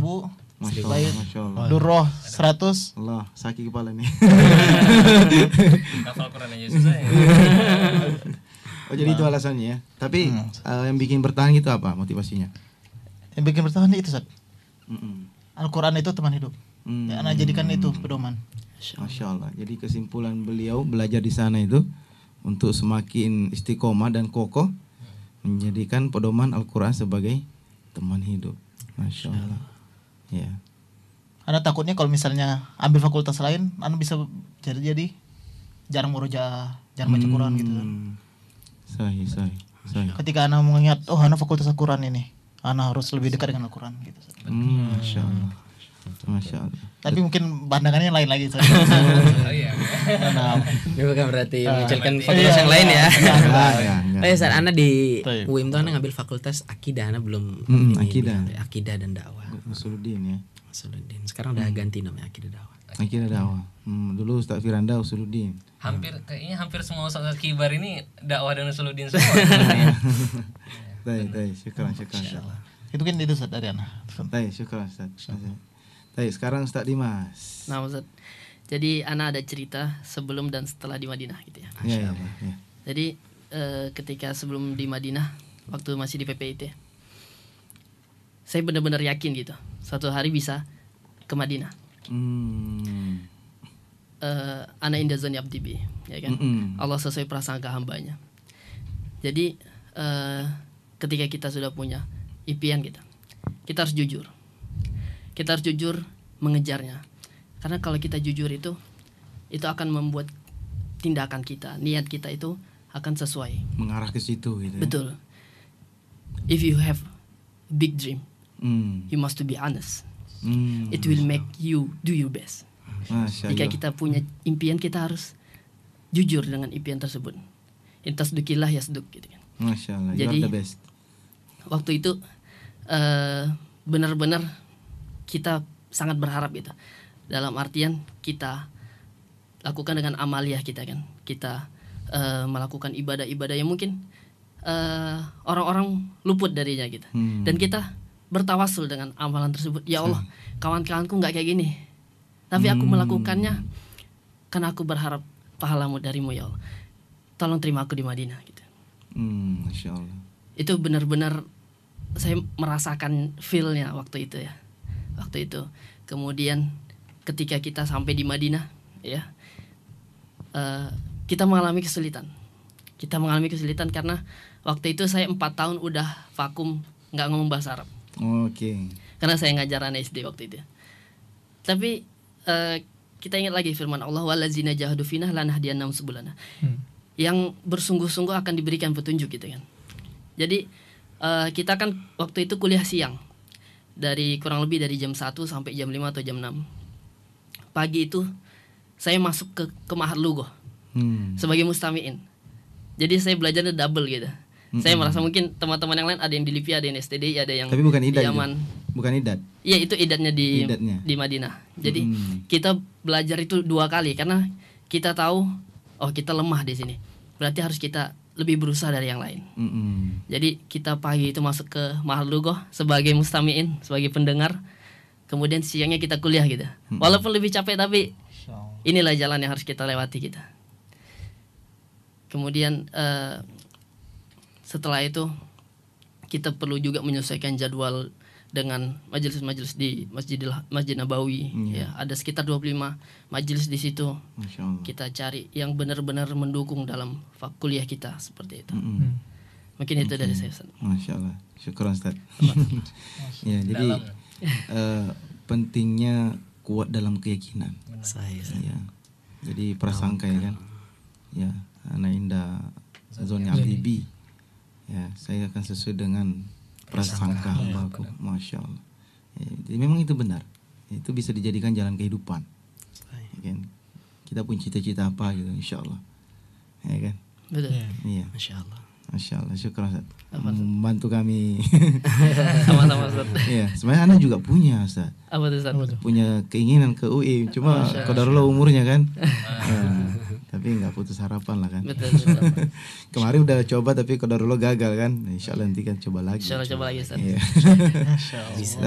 Masya Allah. Durrah 100. Allah, sakit kepala nih. Hafal Quran aja susah ya. Oh, jadi itu alasannya ya. Tapi yang bikin bertahan gitu apa motivasinya? Yang bikin bertahan itu, Zat. Al-Quran itu teman hidup. Ya, jadikan itu pedoman. Masya Allah. Jadi kesimpulan beliau belajar di sana itu untuk semakin istiqomah dan kokoh, menjadikan pedoman Al-Quran sebagai teman hidup. Masya Allah. Ya. Anda takutnya kalau misalnya ambil fakultas lain, Anda bisa jadi jarang murojaah, jarang baca Quran gitu kan. Sahih. Ketika Anda mengingat, Anda fakultas Al-Quran ini, Anda harus lebih dekat dengan Al-Quran gitu. Masya Allah. Masya Allah. Tapi mungkin pandangannya lain lagi. Oh iya. Ini bukan berarti mengucilkan fakultas yang lain ya. Enggak. Saat Anda di UIM tuh Anda ngambil fakultas akidah, Anda belum akidah dan dakwah. Usuluddin ya. Usuluddin. Sekarang udah ganti namanya akidah dakwah. Akidah dakwah. Dulu Ustaz Firanda Usuluddin. Kayaknya hampir semua ustaz kibar ini dakwah dan Usuluddin semua. Syukran. Itu kan itu, Ustaz, dari Anda. Syukran, Ustaz. Sekarang Ustaz Dimas. Nah, Ustaz. Jadi ana ada cerita sebelum dan setelah di Madinah gitu ya. Iya. Jadi ketika sebelum di Madinah, waktu masih di PPIT, saya benar-benar yakin gitu, suatu hari bisa ke Madinah. Ana inda zoni abdi bi, ya kan? Allah sesuai prasangka hambanya. Jadi ketika kita sudah punya impian kita harus jujur. Kita harus jujur mengejarnya. Karena kalau kita jujur itu akan membuat tindakan kita, niat kita itu akan sesuai. Mengarah ke situ gitu. Betul. If you have a big dream, you must to be honest. It will make you do your best. Jika kita punya impian, kita harus jujur dengan impian tersebut. Intasdukillah yasduk gitu kan. Masya Allah. Jadi you are the best. Waktu itu benar-benar kita sangat berharap gitu. Dalam artian kita lakukan dengan amaliyah kita kan. Kita melakukan ibadah-ibadah yang mungkin orang-orang luput darinya gitu. Dan kita bertawasul dengan amalan tersebut. Ya Allah, kawan-kawanku nggak kayak gini, tapi aku melakukannya karena aku berharap pahalamu darimu ya Allah. Tolong terima aku di Madinah gitu. Masya Allah. Itu benar-benar saya merasakan feel-nya waktu itu ya. Waktu itu. Kemudian ketika kita sampai di Madinah ya, kita mengalami kesulitan. Kita mengalami kesulitan karena waktu itu saya 4 tahun udah vakum, nggak ngomong bahasa Arab. Oke. Karena saya ngajar anak SD waktu itu. Tapi kita ingat lagi firman Allah, wallazina jahadu fina lanahdiyannahum subulana. Yang bersungguh-sungguh akan diberikan petunjuk gitu kan. Jadi kita kan waktu itu kuliah siang. Dari kurang lebih dari jam 1 sampai jam 5 atau jam 6. Pagi itu saya masuk ke Ma'had Lugah sebagai mustami'in. Jadi saya belajarnya double gitu. Saya merasa mungkin teman-teman yang lain ada yang di LIPI, ada yang STDI, ada yang tapi bukan di idat Yaman. Bukan idat. Iya, itu idatnya di Madinah. Jadi kita belajar itu 2 kali karena kita tahu kita lemah di sini. Berarti harus kita lebih berusaha dari yang lain. Jadi kita pagi itu masuk ke Ma'had Lugah sebagai mustami'in, sebagai pendengar. Kemudian siangnya kita kuliah gitu. Walaupun lebih capek tapi inilah jalan yang harus kita lewati kita. Kemudian setelah itu kita perlu juga menyesuaikan jadwal dengan majelis-majelis di Masjid Nabawi. Ya, ada sekitar 25 majelis di situ. Kita cari yang benar-benar mendukung dalam kuliah kita seperti itu. Mungkin itu dari saya, Ustaz. Masya Allah. Syukran, Ustaz. Ya, jadi pentingnya kuat dalam keyakinan. Ya. Jadi prasangka ya kan. Ya, Ana Indah Zoni Abibi. Ya, saya akan sesuai dengan prasangka hambaku. Masya Allah. Ya, jadi memang itu benar. Itu bisa dijadikan jalan kehidupan. Ya kan? Kita punya cita-cita apa gitu, insya Allah. Ya kan? Betul. Iya. Masya Allah. Masya Allah, syukur Ustaz. Membantu kami. Sama-sama Ustaz. Iya, sebenarnya Anda juga punya Ustaz. Apa tuh Ustaz? Punya keinginan ke UI, cuma qadarullah umurnya kan. Tapi nggak putus harapan lah kan. Betul. Kemarin udah coba tapi qadarullah gagal kan. Insya Allah nanti kan coba lagi. Insya Allah coba lagi Ustaz. Iya. Bisa.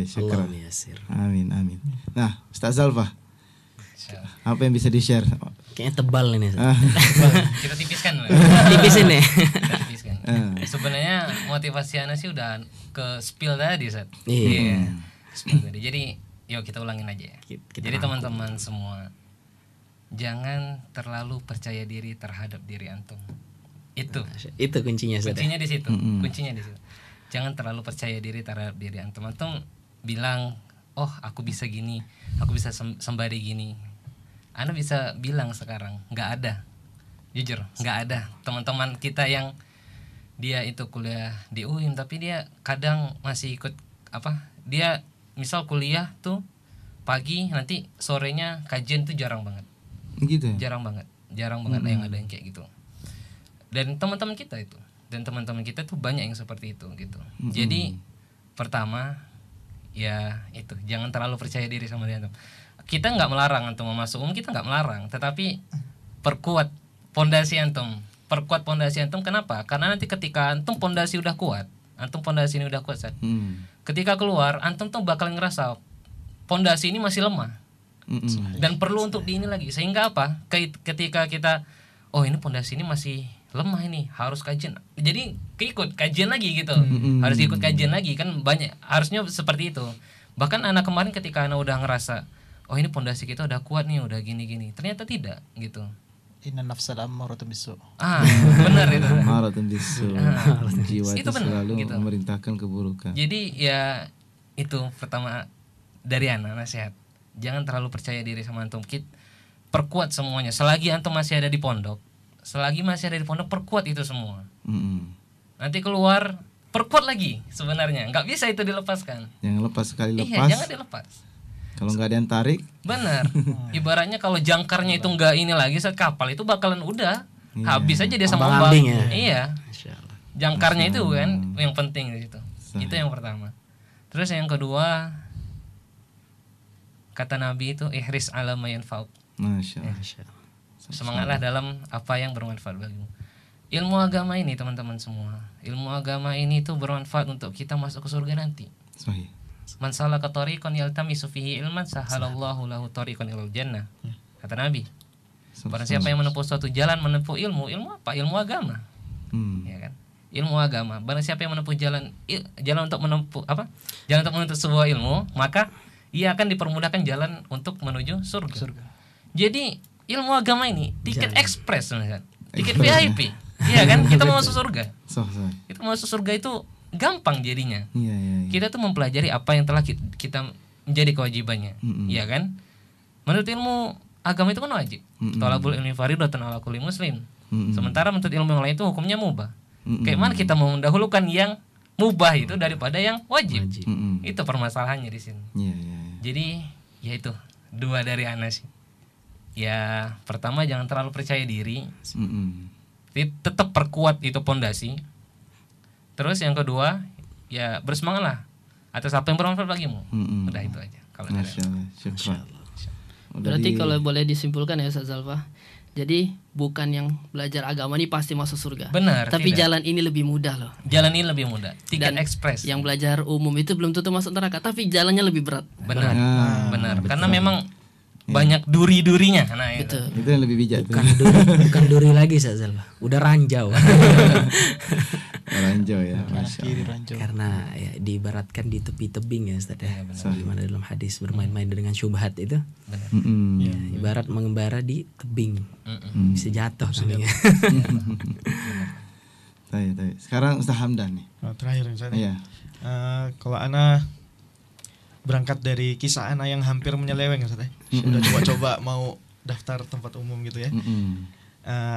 Syukur. Allah yasir. Amin. Nah, Ustaz Zalfa, apa yang bisa di-share? Kayaknya tebal ini. Kita tipiskan lah. Tipisin ya. Kita tipiskan. Sebenarnya motivasi Ana sih udah ke spill tadi, Ustaz. Iya. Spill tadi. Jadi, yuk kita ulangin aja ya. Jadi teman-teman semua, jangan terlalu percaya diri terhadap diri antum. Itu kuncinya, Ustaz. Kuncinya di situ. Kuncinya di situ. Jangan terlalu percaya diri terhadap diri antum. Antum bilang, "Oh, aku bisa gini. Aku bisa sembari gini." Anda bisa bilang sekarang nggak ada, jujur nggak ada teman-teman kita yang dia itu kuliah di UIN tapi dia kadang masih ikut dia misal kuliah tuh pagi nanti sorenya kajian tuh jarang banget gitu ya? jarang banget yang ada yang kayak gitu. Dan teman-teman kita tuh banyak yang seperti itu gitu. Jadi pertama ya itu, jangan terlalu percaya diri sama dia. Kita nggak melarang antum masuk kita nggak melarang, tetapi perkuat pondasi antum. Kenapa? Karena nanti ketika antum pondasi udah kuat, Ustaz. Ketika keluar antum tuh bakal ngerasa pondasi ini masih lemah dan perlu untuk ini lagi, sehingga apa? Ketika kita ini pondasi ini masih lemah, ini harus kajian, jadi keikut kajian lagi gitu. Harus ikut kajian lagi kan, banyak harusnya seperti itu. Bahkan anak kemarin ketika anak udah ngerasa ini pondasi kita udah kuat nih, udah gini-gini, ternyata tidak gitu. Inna nafsal ammaratun bisu. Benar itu. Ammaratun bisu. Jiwa itu selalu gitu. memerintahkan keburukan. Jadi ya itu pertama dari anak nasihat. Jangan terlalu percaya diri sama antum. Perkuat semuanya. Selagi antum masih ada di pondok, perkuat itu semua. Nanti keluar perkuat lagi sebenarnya. Nggak bisa itu dilepaskan. Jangan lepas sekali lepas. Iya, jangan dilepas. Kalau nggak ada yang tarik, benar. Ibaratnya kalau jangkarnya itu nggak ini lagi, saat kapal itu bakalan udah habis aja dia sama ombak. Ya? Iya. Jangkarnya itu kan yang penting di situ. Itu yang pertama. Terus yang kedua, kata Nabi itu ihris ala ma yanfa'uk. Masya Allah. Semangatlah dalam apa yang bermanfaat bagimu. Ilmu agama ini teman-teman semua, ilmu agama ini tuh bermanfaat untuk kita masuk ke surga nanti. Sahih. Man salaka tariqan yaltamisu fihi ilman sahalallahu lahu tariqan ilal jannah. Kata Nabi. Barang siapa yang menempuh suatu jalan, menempuh ilmu apa? Ilmu agama. Ya kan? Ilmu agama. Barang siapa yang menempuh jalan untuk menempuh apa? Jalan untuk menuntut sebuah ilmu, maka ia akan dipermudahkan jalan untuk menuju surga. Jadi ilmu agama ini tiket ekspres, kan? Tiket VIP. Iya kan? Kita mau masuk surga. Kita mau masuk surga itu gampang jadinya. Kita tuh mempelajari apa yang telah kita menjadi kewajibannya. Iya kan? Menurut ilmu agama itu kan wajib. Thalabul ilmi fardhatun ala kulli muslim. Sementara menurut ilmu yang lain itu hukumnya mubah. Kayak mana kita mau mendahulukan yang mubah itu daripada yang wajib? Itu permasalahannya di sini. Jadi ya itu dua dari ana sih. Ya pertama jangan terlalu percaya diri. Tetap perkuat itu pondasi. Terus yang kedua ya bersemangatlah atas apa yang bermanfaat bagimu. Udah itu aja. Kalau berarti kalau boleh disimpulkan ya Ustaz Zalfa, jadi bukan yang belajar agama ini pasti masuk surga. Benar. Tapi tidak. Jalan ini lebih mudah loh. Jalan ini lebih mudah. Tiket ekspres. Yang belajar umum itu belum tentu masuk neraka, tapi jalannya lebih berat. Benar. Benar. Karena memang banyak duri-durinya. Nah, itu yang lebih bijak. Bukan duri lagi Zalfa. Udah ranjau. Ranjau ya. Karena ya diibaratkan di tepi tebing ya Ustaz ya. Bagaimana dalam hadis bermain-main dengan syubhat itu. Ya, ibarat mengembara di tebing. Bisa jatuh sebenarnya. Sekarang Ustaz Hamdan nih. Terakhir misalnya. Iya. Kalau ana berangkat dari kisah ana yang hampir menyeleweng Ustaz ya. Udah coba-coba mau daftar tempat umum gitu ya.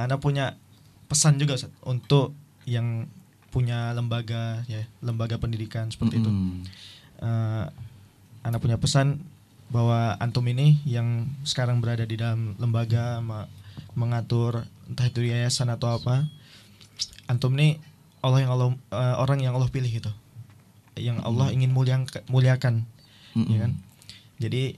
Ana punya pesan juga Ustaz untuk yang punya lembaga ya, lembaga pendidikan seperti itu. Ana punya pesan bahwa antum ini yang sekarang berada di dalam lembaga mengatur entah itu yayasan atau apa, antum ini orang yang Allah pilih gitu, yang Allah ingin muliakan, ya kan? Jadi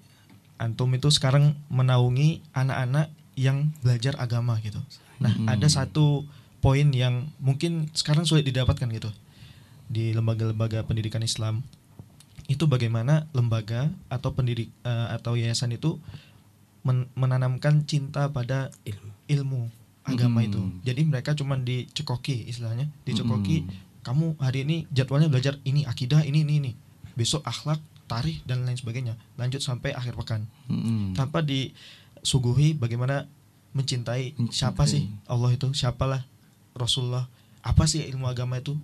antum itu sekarang menaungi anak-anak yang belajar agama gitu. Nah, ada satu poin yang mungkin sekarang sulit didapatkan gitu di lembaga-lembaga pendidikan Islam. Itu bagaimana lembaga atau atau yayasan itu menanamkan cinta pada ilmu agama itu. Jadi mereka cuma dicekoki, istilahnya dicekoki, kamu hari ini jadwalnya belajar ini akidah, ini, besok akhlak, tarikh dan lain sebagainya, lanjut sampai akhir pekan, tanpa disuguhi bagaimana mencintai siapa sih Allah itu, siapalah Rasulullah, apa sih ilmu agama itu.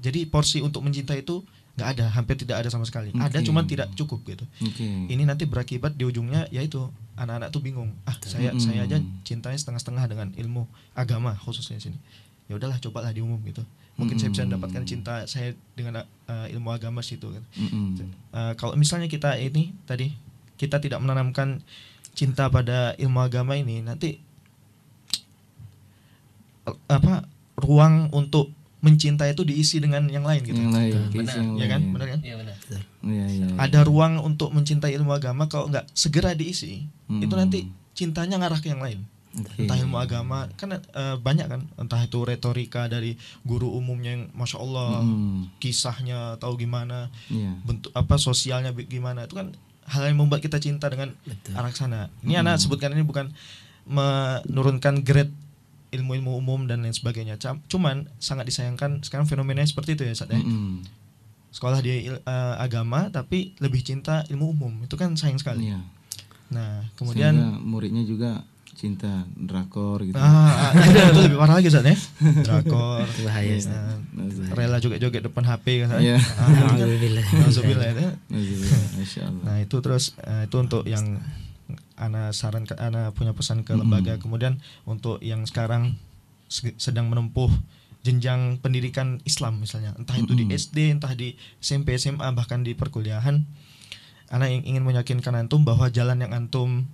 Jadi porsi untuk mencintai itu nggak ada, hampir tidak ada sama sekali. Ada cuman tidak cukup gitu. Ini nanti berakibat di ujungnya yaitu anak-anak tuh bingung. Saya aja cintanya setengah-setengah dengan ilmu agama khususnya di sini. Ya udahlah, cobalah di umum gitu. Mungkin saya bisa mendapatkan cinta saya dengan ilmu agama situ kan. Kalau misalnya kita ini tadi kita tidak menanamkan cinta pada ilmu agama ini, nanti ruang untuk mencintai itu diisi dengan yang lain gitu. Ya kan? Benar kan? Iya benar. Ada ruang untuk mencintai ilmu agama, kalau nggak segera diisi, itu nanti cintanya ngarah ke yang lain. Entah ilmu agama kan banyak kan, entah itu retorika dari guru umumnya yang masya Allah, kisahnya tahu gimana, bentuk sosialnya gimana, itu kan hal yang membuat kita cinta dengan arah sana. Ini anak sebutkan ini bukan menurunkan grade ilmu-ilmu umum dan lain sebagainya. Cuman sangat disayangkan sekarang fenomenanya seperti itu ya Ustaz ya. Sekolah di agama tapi lebih cinta ilmu umum, itu kan sayang sekali. Nah kemudian muridnya juga cinta drakor gitu. Itu lebih parah lagi Ustaz ya. Drakor, bahaya. Rela joget-joget depan HP kan. Alhamdulillah. Nah itu terus itu untuk yang ana sarankan, ana punya pesan ke lembaga. Kemudian untuk yang sekarang sedang menempuh jenjang pendidikan Islam misalnya, entah itu di SD, entah di SMP, SMA, bahkan di perkuliahan, ana ingin meyakinkan antum bahwa jalan yang antum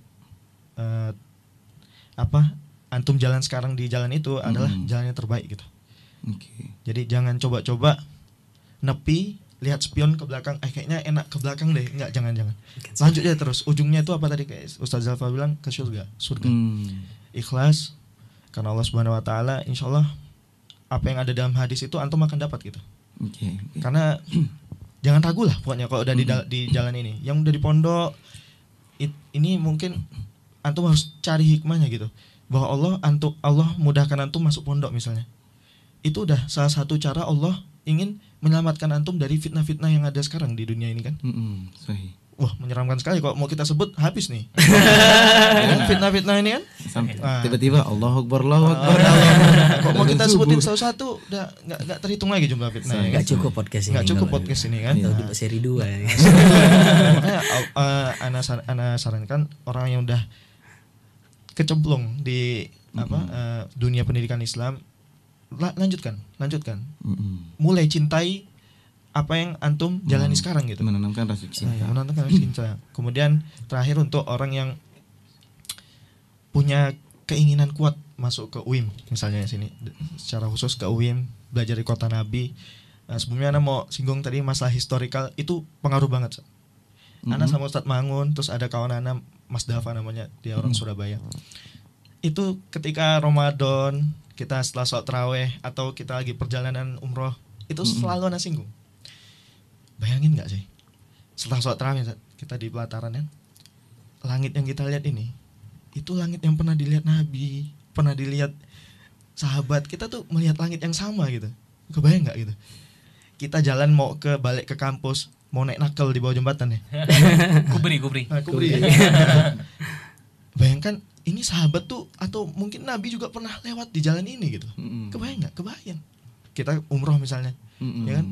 antum jalan sekarang di jalan itu adalah jalan yang terbaik gitu. Jadi jangan coba-coba nepi lihat spion ke belakang, kayaknya enak ke belakang deh, enggak, jangan lanjut aja terus. Ujungnya itu apa tadi kayak Ustaz Zalfa bilang, ke surga. Ikhlas karena Allah Subhanahu wa taala, insyaallah apa yang ada dalam hadis itu antum akan dapat gitu. Karena jangan ragu lah pokoknya kalau udah di jalan ini. Yang udah di pondok ini mungkin antum harus cari hikmahnya gitu. Bahwa Allah mudahkan antum masuk pondok misalnya. Itu udah salah satu cara Allah ingin menyelamatkan antum dari fitnah-fitnah yang ada sekarang di dunia ini kan. Sahih. Wah, menyeramkan sekali kalau mau kita sebut habis nih. Fitnah-fitnah ini kan. Tiba-tiba Allahu Akbar, Allahu Akbar. Kalau mau kita sebutin satu-satu udah enggak terhitung lagi jumlah fitnah. Enggak cukup podcast ini. Enggak cukup podcast ini kan. Seri 2 ya. Makanya ana sarankan orang yang udah kecemplung di dunia pendidikan Islam, lanjutkan. Mulai cintai apa yang antum jalani sekarang gitu. Menanamkan rasa cinta. Menanamkan rasa cinta. Kemudian terakhir untuk orang yang punya keinginan kuat masuk ke UIM misalnya di sini, secara khusus ke UIM, belajar di kota Nabi. Sebelumnya Ana mau singgung tadi masalah historikal, itu pengaruh banget. Ana sama Ustadz Mangun, terus ada kawan Ana Mas Dava namanya, dia orang Surabaya. Itu ketika Ramadan kita setelah sholat tarawih atau kita lagi perjalanan umroh, itu selalu Ana singgung. Bayangin nggak sih, setelah sholat tarawih kita di pelataran kan, langit yang kita lihat ini, itu langit yang pernah dilihat Nabi, pernah dilihat sahabat. Kita tuh melihat langit yang sama gitu. Kebayang nggak gitu? Kita jalan mau balik ke kampus, mau naik nakal di bawah jembatan ya. Kubri. Bayangkan ini sahabat tuh, atau mungkin Nabi juga pernah lewat di jalan ini gitu. Kebayang nggak? Kebayang. Kita umroh misalnya, ya kan?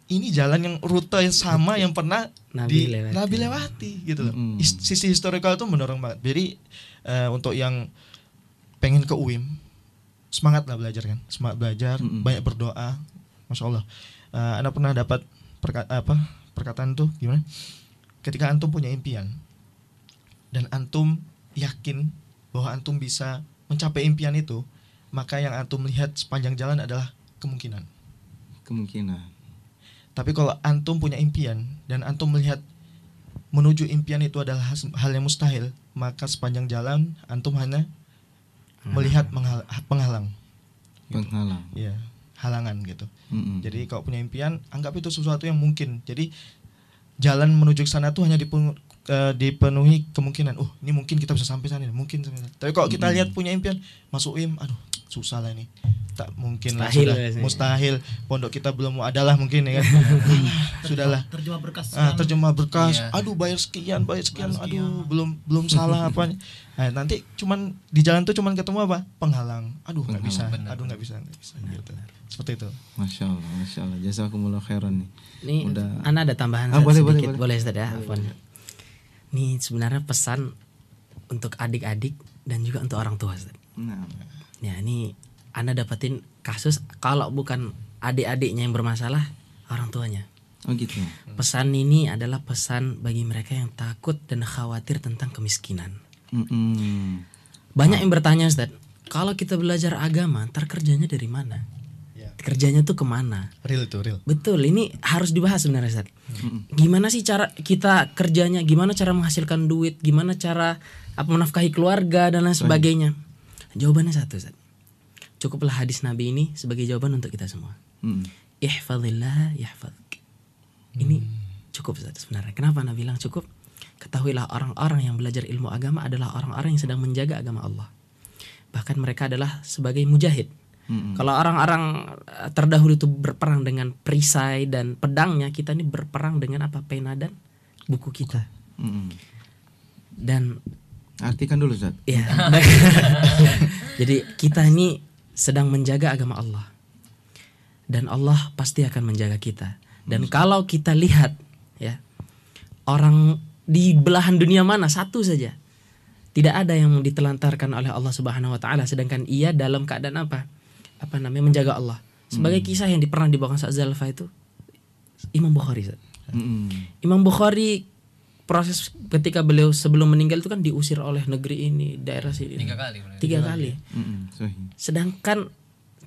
Ini jalan yang rute yang sama yang pernah Nabi lewati gitu loh. Sisi historical itu mendorong banget. Jadi untuk yang pengen ke UIM, semangat lah belajar kan, semangat belajar, banyak berdoa, masya Allah. Anda pernah dapat perkataan tuh gimana? Ketika antum punya impian dan antum yakin bahwa antum bisa mencapai impian itu, maka yang antum lihat sepanjang jalan adalah kemungkinan. Tapi kalau antum punya impian dan antum melihat menuju impian itu adalah hal yang mustahil, maka sepanjang jalan antum hanya melihat penghalang. Ya, halangan gitu. Jadi kalau punya impian, anggap itu sesuatu yang mungkin. Jadi jalan menuju ke sana tuh hanya dipenuhi kemungkinan. Ini mungkin kita bisa sampai sana, mungkin. Tapi kalau kita lihat punya impian, masuk UIM, aduh susah lah ini. Tak mungkin lah, mustahil. Pondok kita belum adalah mungkin ya kan. Sudahlah. Terjemah berkas. Yeah. Aduh bayar sekian. Aduh belum salah apa. Nah, nanti cuman di jalan tuh cuman ketemu apa? Penghalang. Aduh nggak bisa. Aduh nggak bisa. Gitu. Seperti itu. Masya Allah. Jazakumullah khairan nih. Nih, udah. Ana ada tambahan sedikit. Boleh Ustaz ya? Nih sebenarnya pesan untuk adik-adik dan juga untuk orang tua Ustaz. Ya ini Anda dapetin kasus kalau bukan adik-adiknya yang bermasalah, orang tuanya. Oh gitu. Pesan ini adalah pesan bagi mereka yang takut dan khawatir tentang kemiskinan. Banyak yang bertanya Ustaz, kalau kita belajar agama, ntar kerjanya dari mana? Kerjanya tuh kemana? Real. Betul, ini harus dibahas sebenarnya Ustaz. Gimana sih cara kita kerjanya? Gimana cara menghasilkan duit? Gimana cara menafkahi keluarga dan lain sebagainya? Jawabannya satu Ustaz. Cukuplah hadis Nabi ini sebagai jawaban untuk kita semua. Ihfazillah yahfazuk. Ini cukup Ustaz sebenarnya. Kenapa Nabi bilang cukup? Ketahuilah orang-orang yang belajar ilmu agama adalah orang-orang yang sedang menjaga agama Allah. Bahkan mereka adalah sebagai mujahid. Kalau orang-orang terdahulu itu berperang dengan perisai dan pedangnya, kita ini berperang dengan apa? Pena dan buku kita. Dan artikan dulu Ustaz. Ya. Jadi kita ini sedang menjaga agama Allah. Dan Allah pasti akan menjaga kita. Dan kalau kita lihat ya, orang di belahan dunia mana satu saja tidak ada yang ditelantarkan oleh Allah Subhanahu wa taala sedangkan ia dalam keadaan apa namanya menjaga Allah. Sebagai kisah yang pernah dibawakan Ustaz Zalfa itu Imam Bukhari. Imam Bukhari proses ketika beliau sebelum meninggal itu kan diusir oleh negeri ini, daerah sini. 3 kali. 3 kali. Sedangkan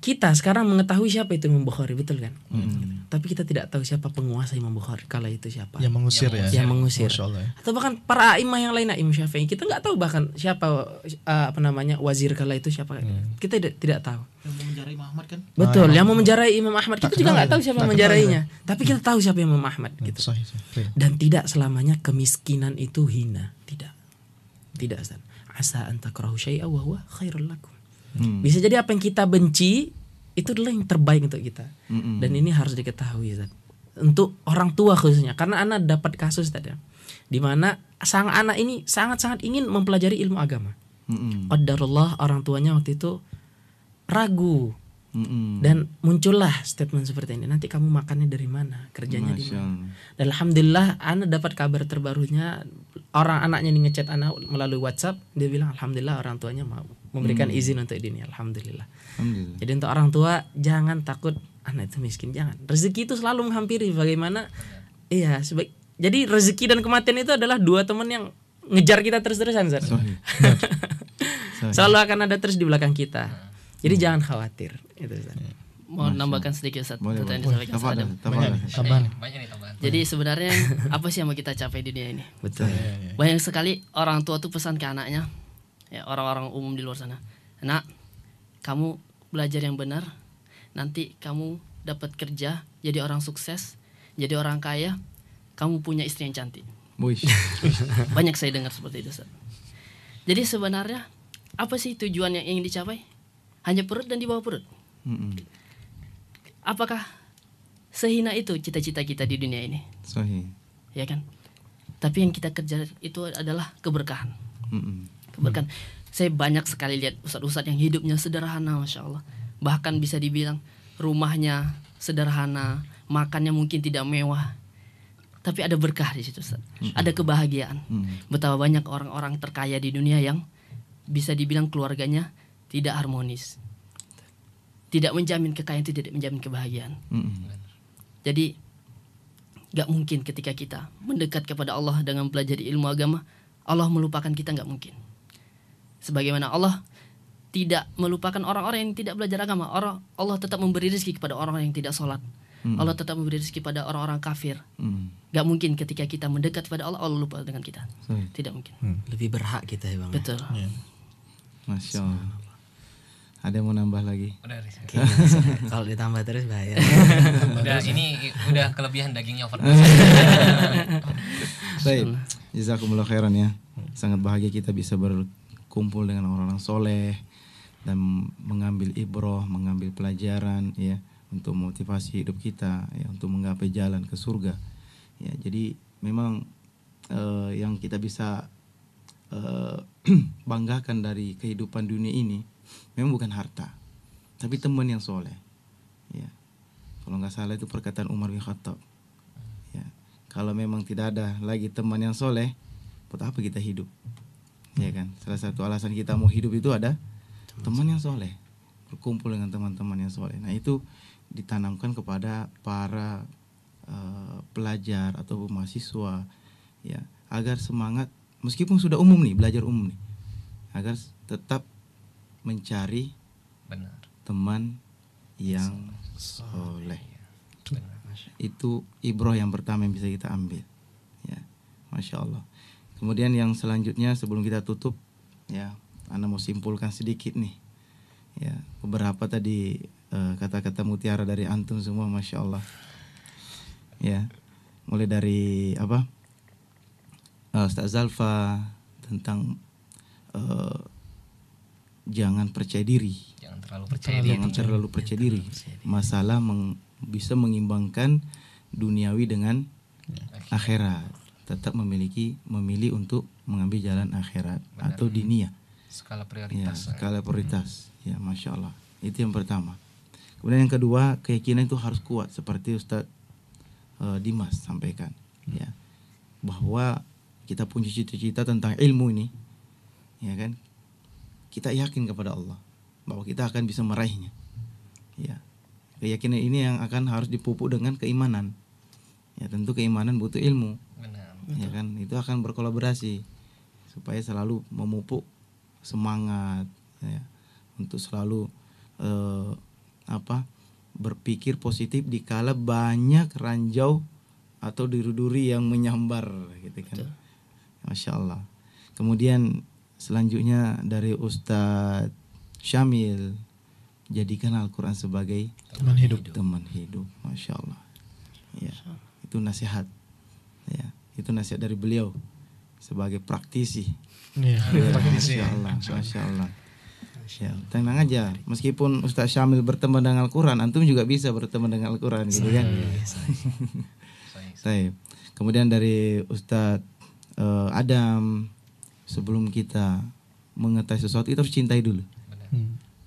kita sekarang mengetahui siapa itu Imam Bukhari, betul kan? Tapi kita tidak tahu siapa penguasa Imam Bukhari kala itu, siapa yang mengusir yang mengusir. Masya Allah, ya. Atau bahkan para imam yang lain, Imam Syafi'i, kita nggak tahu bahkan siapa wazir kala itu siapa. Kita tidak tahu. Yang mau menjarahi Muhammad kan? Betul, yang mau menjarahi Imam Ahmad kita juga nggak tahu siapa menjarainya. Tapi kita tahu siapa Imam Ahmad gitu. Dan tidak selamanya kemiskinan itu hina, tidak. Tidak, Ustaz. Asa an takrahu syai'a wa huwa khairul lakum. Bisa jadi apa yang kita benci itu adalah yang terbaik untuk kita. Dan ini harus diketahui, Ustaz. Untuk orang tua khususnya, karena anak dapat kasus tadi di mana sang anak ini sangat-sangat ingin mempelajari ilmu agama. Qadarullah, orang tuanya waktu itu ragu. Dan muncullah statement seperti ini, nanti kamu makannya dari mana, kerjanya di mana. Dan alhamdulillah anak dapat kabar terbarunya, orang anaknya ngechat anak melalui WhatsApp, dia bilang alhamdulillah orang tuanya mau memberikan izin untuk ini. Alhamdulillah. Jadi untuk orang tua jangan takut anak itu miskin, jangan. Rezeki itu selalu menghampiri, bagaimana? Iya, jadi rezeki dan kematian itu adalah dua teman yang ngejar kita terus-terusan, selalu akan ada terus di belakang kita. Jadi jangan khawatir itu, Ustaz. Mau nambahkan sedikit, Ustaz. Jadi sebenarnya apa sih yang mau kita capai di dunia ini? Betul. Banyak sekali orang tua tuh pesan ke anaknya, ya orang-orang umum di luar sana. Nak, kamu belajar yang benar, nanti kamu dapat kerja, jadi orang sukses, jadi orang kaya, kamu punya istri yang cantik. Banyak saya dengar seperti itu, Ustaz. Jadi sebenarnya apa sih tujuan yang ingin dicapai? Hanya perut dan di bawah perut. Apakah sehina itu cita-cita kita di dunia ini? Sahih. Ya kan? Tapi yang kita kerja itu adalah keberkahan. Keberkahan. Saya banyak sekali lihat ustadz-ustadz yang hidupnya sederhana, Masya Allah. Bahkan bisa dibilang rumahnya sederhana, makannya mungkin tidak mewah, tapi ada berkah di situ, Ustaz. Ada kebahagiaan. Betapa banyak orang-orang terkaya di dunia yang bisa dibilang keluarganya tidak harmonis, tidak menjamin kekayaan, tidak menjamin kebahagiaan. Jadi gak mungkin ketika kita mendekat kepada Allah dengan pelajari ilmu agama, Allah melupakan kita, gak mungkin. Sebagaimana Allah tidak melupakan orang-orang yang tidak belajar agama. Allah tetap memberi rezeki kepada orang-orang yang tidak sholat. Allah tetap memberi rezeki pada orang-orang kafir. Gak mungkin ketika kita mendekat pada Allah, Allah lupa dengan kita. Tidak mungkin. Lebih berhak kita ya, Bang. Betul. Masya Allah. Ada yang mau nambah lagi? Udah, kalau ditambah terus bahaya. udah kelebihan dagingnya over. Baik, jazakumullah khairan ya. Sangat bahagia kita bisa berkumpul dengan orang-orang soleh dan mengambil ibrah, mengambil pelajaran ya, untuk motivasi hidup kita ya, untuk menggapai jalan ke surga. Ya, jadi memang yang kita bisa banggakan dari kehidupan dunia ini memang bukan harta, tapi teman yang soleh. Ya, kalau nggak salah itu perkataan Umar bin Khattab. Ya, kalau memang tidak ada lagi teman yang soleh, buat apa kita hidup? Ya kan, salah satu alasan kita mau hidup itu ada teman yang soleh, berkumpul dengan teman-teman yang soleh. Nah itu ditanamkan kepada para pelajar atau mahasiswa, ya, agar semangat meskipun sudah umum nih, belajar umum nih, agar tetap mencari teman yang soleh. Itu ibrah yang pertama yang bisa kita ambil. Ya, Masya Allah. Kemudian yang selanjutnya sebelum kita tutup, ya, Ana mau simpulkan sedikit nih. Ya, beberapa tadi kata-kata mutiara dari antum semua, Masya Allah. Ya, mulai dari apa? Ustaz Zalfa tentang jangan percaya diri. Jangan terlalu percaya diri. Masalah bisa mengimbangkan duniawi dengan akhirat. Tetap memilih untuk mengambil jalan akhirat. Benar. Atau dunia. Skala prioritas. Ya, skala prioritas. Ya, Masya Allah. Itu yang pertama. Kemudian yang kedua, keyakinan itu harus kuat seperti Ustaz Dimas sampaikan. Ya, bahwa kita punya cita-cita tentang ilmu ini, ya kan? Kita yakin kepada Allah bahwa kita akan bisa meraihnya. Ya, keyakinan ini yang akan harus dipupuk dengan keimanan. Ya, tentu keimanan butuh ilmu. Benar. Ya kan, itu akan berkolaborasi supaya selalu memupuk semangat, ya, untuk selalu berpikir positif dikala banyak ranjau atau duri-duri yang menyambar gitu kan. Masya Allah. Kemudian selanjutnya dari Ustadz Syamil, jadikan Al-Quran sebagai teman hidup. Teman hidup, Masya Allah. Ya, itu nasihat. Ya, itu nasihat dari beliau sebagai praktisi. Iya, praktisi. Masya Allah, Masya Allah. Ya, tenang aja. Meskipun Ustadz Syamil berteman dengan Al-Quran, antum juga bisa berteman dengan Al-Quran, gitu kan? Baik. Kemudian dari Ustadz Adam, sebelum kita mengetahui sesuatu itu harus cintai dulu.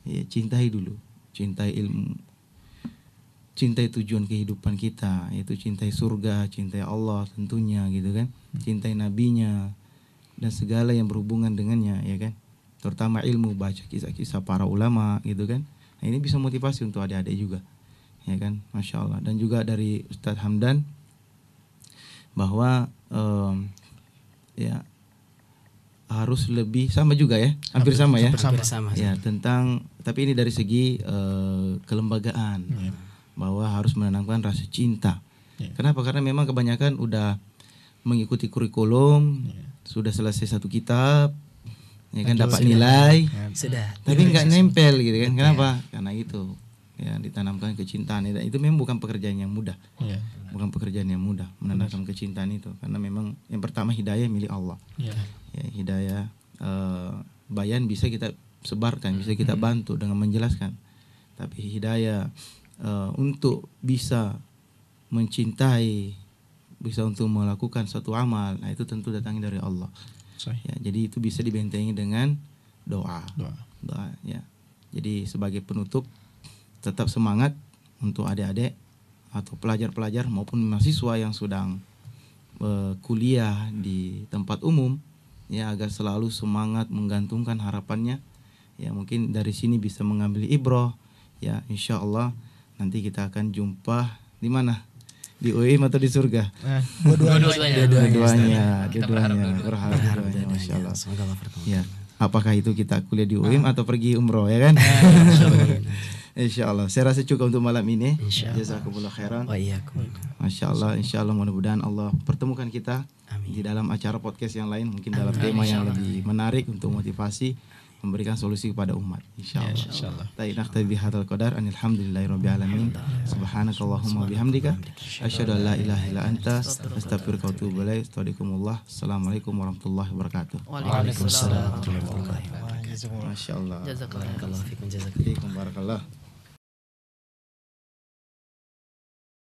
Ya, cintai dulu, cintai ilmu, cintai tujuan kehidupan kita, yaitu cintai surga, cintai Allah tentunya, gitu kan? Cintai nabinya dan segala yang berhubungan dengannya, ya kan? Terutama ilmu, baca kisah-kisah para ulama, gitu kan? Nah, ini bisa motivasi untuk adik-adik juga, ya kan? Masya Allah. Dan juga dari Ustadz Hamdan bahwa ya harus lebih sama juga ya, hampir sama ya, ya tentang, tapi ini dari segi kelembagaan, bahwa harus menanamkan rasa cinta. Kenapa? Karena memang kebanyakan udah mengikuti kurikulum, sudah selesai satu kitab, ya kan, dapat nilai, tapi nggak nempel gitu kan. Kenapa? Karena itu ya ditanamkan kecintaan, itu memang bukan pekerjaan yang mudah, bukan pekerjaan yang mudah menanamkan kecintaan itu, karena memang yang pertama hidayah milik Allah. Ya, hidayah bayan bisa kita sebarkan, bisa kita bantu dengan menjelaskan, tapi hidayah untuk bisa mencintai, bisa untuk melakukan suatu amal, nah itu tentu datangnya dari Allah. Ya, jadi itu bisa dibentengi dengan doa. Ya. Jadi sebagai penutup, tetap semangat untuk adik-adik atau pelajar-pelajar maupun mahasiswa yang sedang kuliah di tempat umum, ya, agar selalu semangat menggantungkan harapannya. Ya, mungkin dari sini bisa mengambil ibrah. Ya, insya Allah nanti kita akan jumpa di mana? Di UIM atau di surga? Dua-duanya. Berharap dua-duanya. Masya Allah. Ya, apakah itu kita kuliah di UIM atau pergi umroh, ya kan? Insya Allah. Saya rasa cukup untuk malam ini. Jazakumullah khairan. Masya Allah. Insya Allah mudah-mudahan Allah pertemukan kita di dalam acara podcast yang lain, mungkin dalam tema yang lebih menarik untuk motivasi, memberikan solusi kepada umat. Insyaallah. Ta'inaqta bihadzal qadar, alhamdulillahirabbil alamin. Subhanakallahumma bihamdika asyhadu an la ilaha illa anta astaghfiruka wa atubu ilaik. Assalamualaikum warahmatullahi wabarakatuh. Waalaikumsalam warahmatullahi wabarakatuh. Masyaallah. Jazakallah. Fiikum barakallah.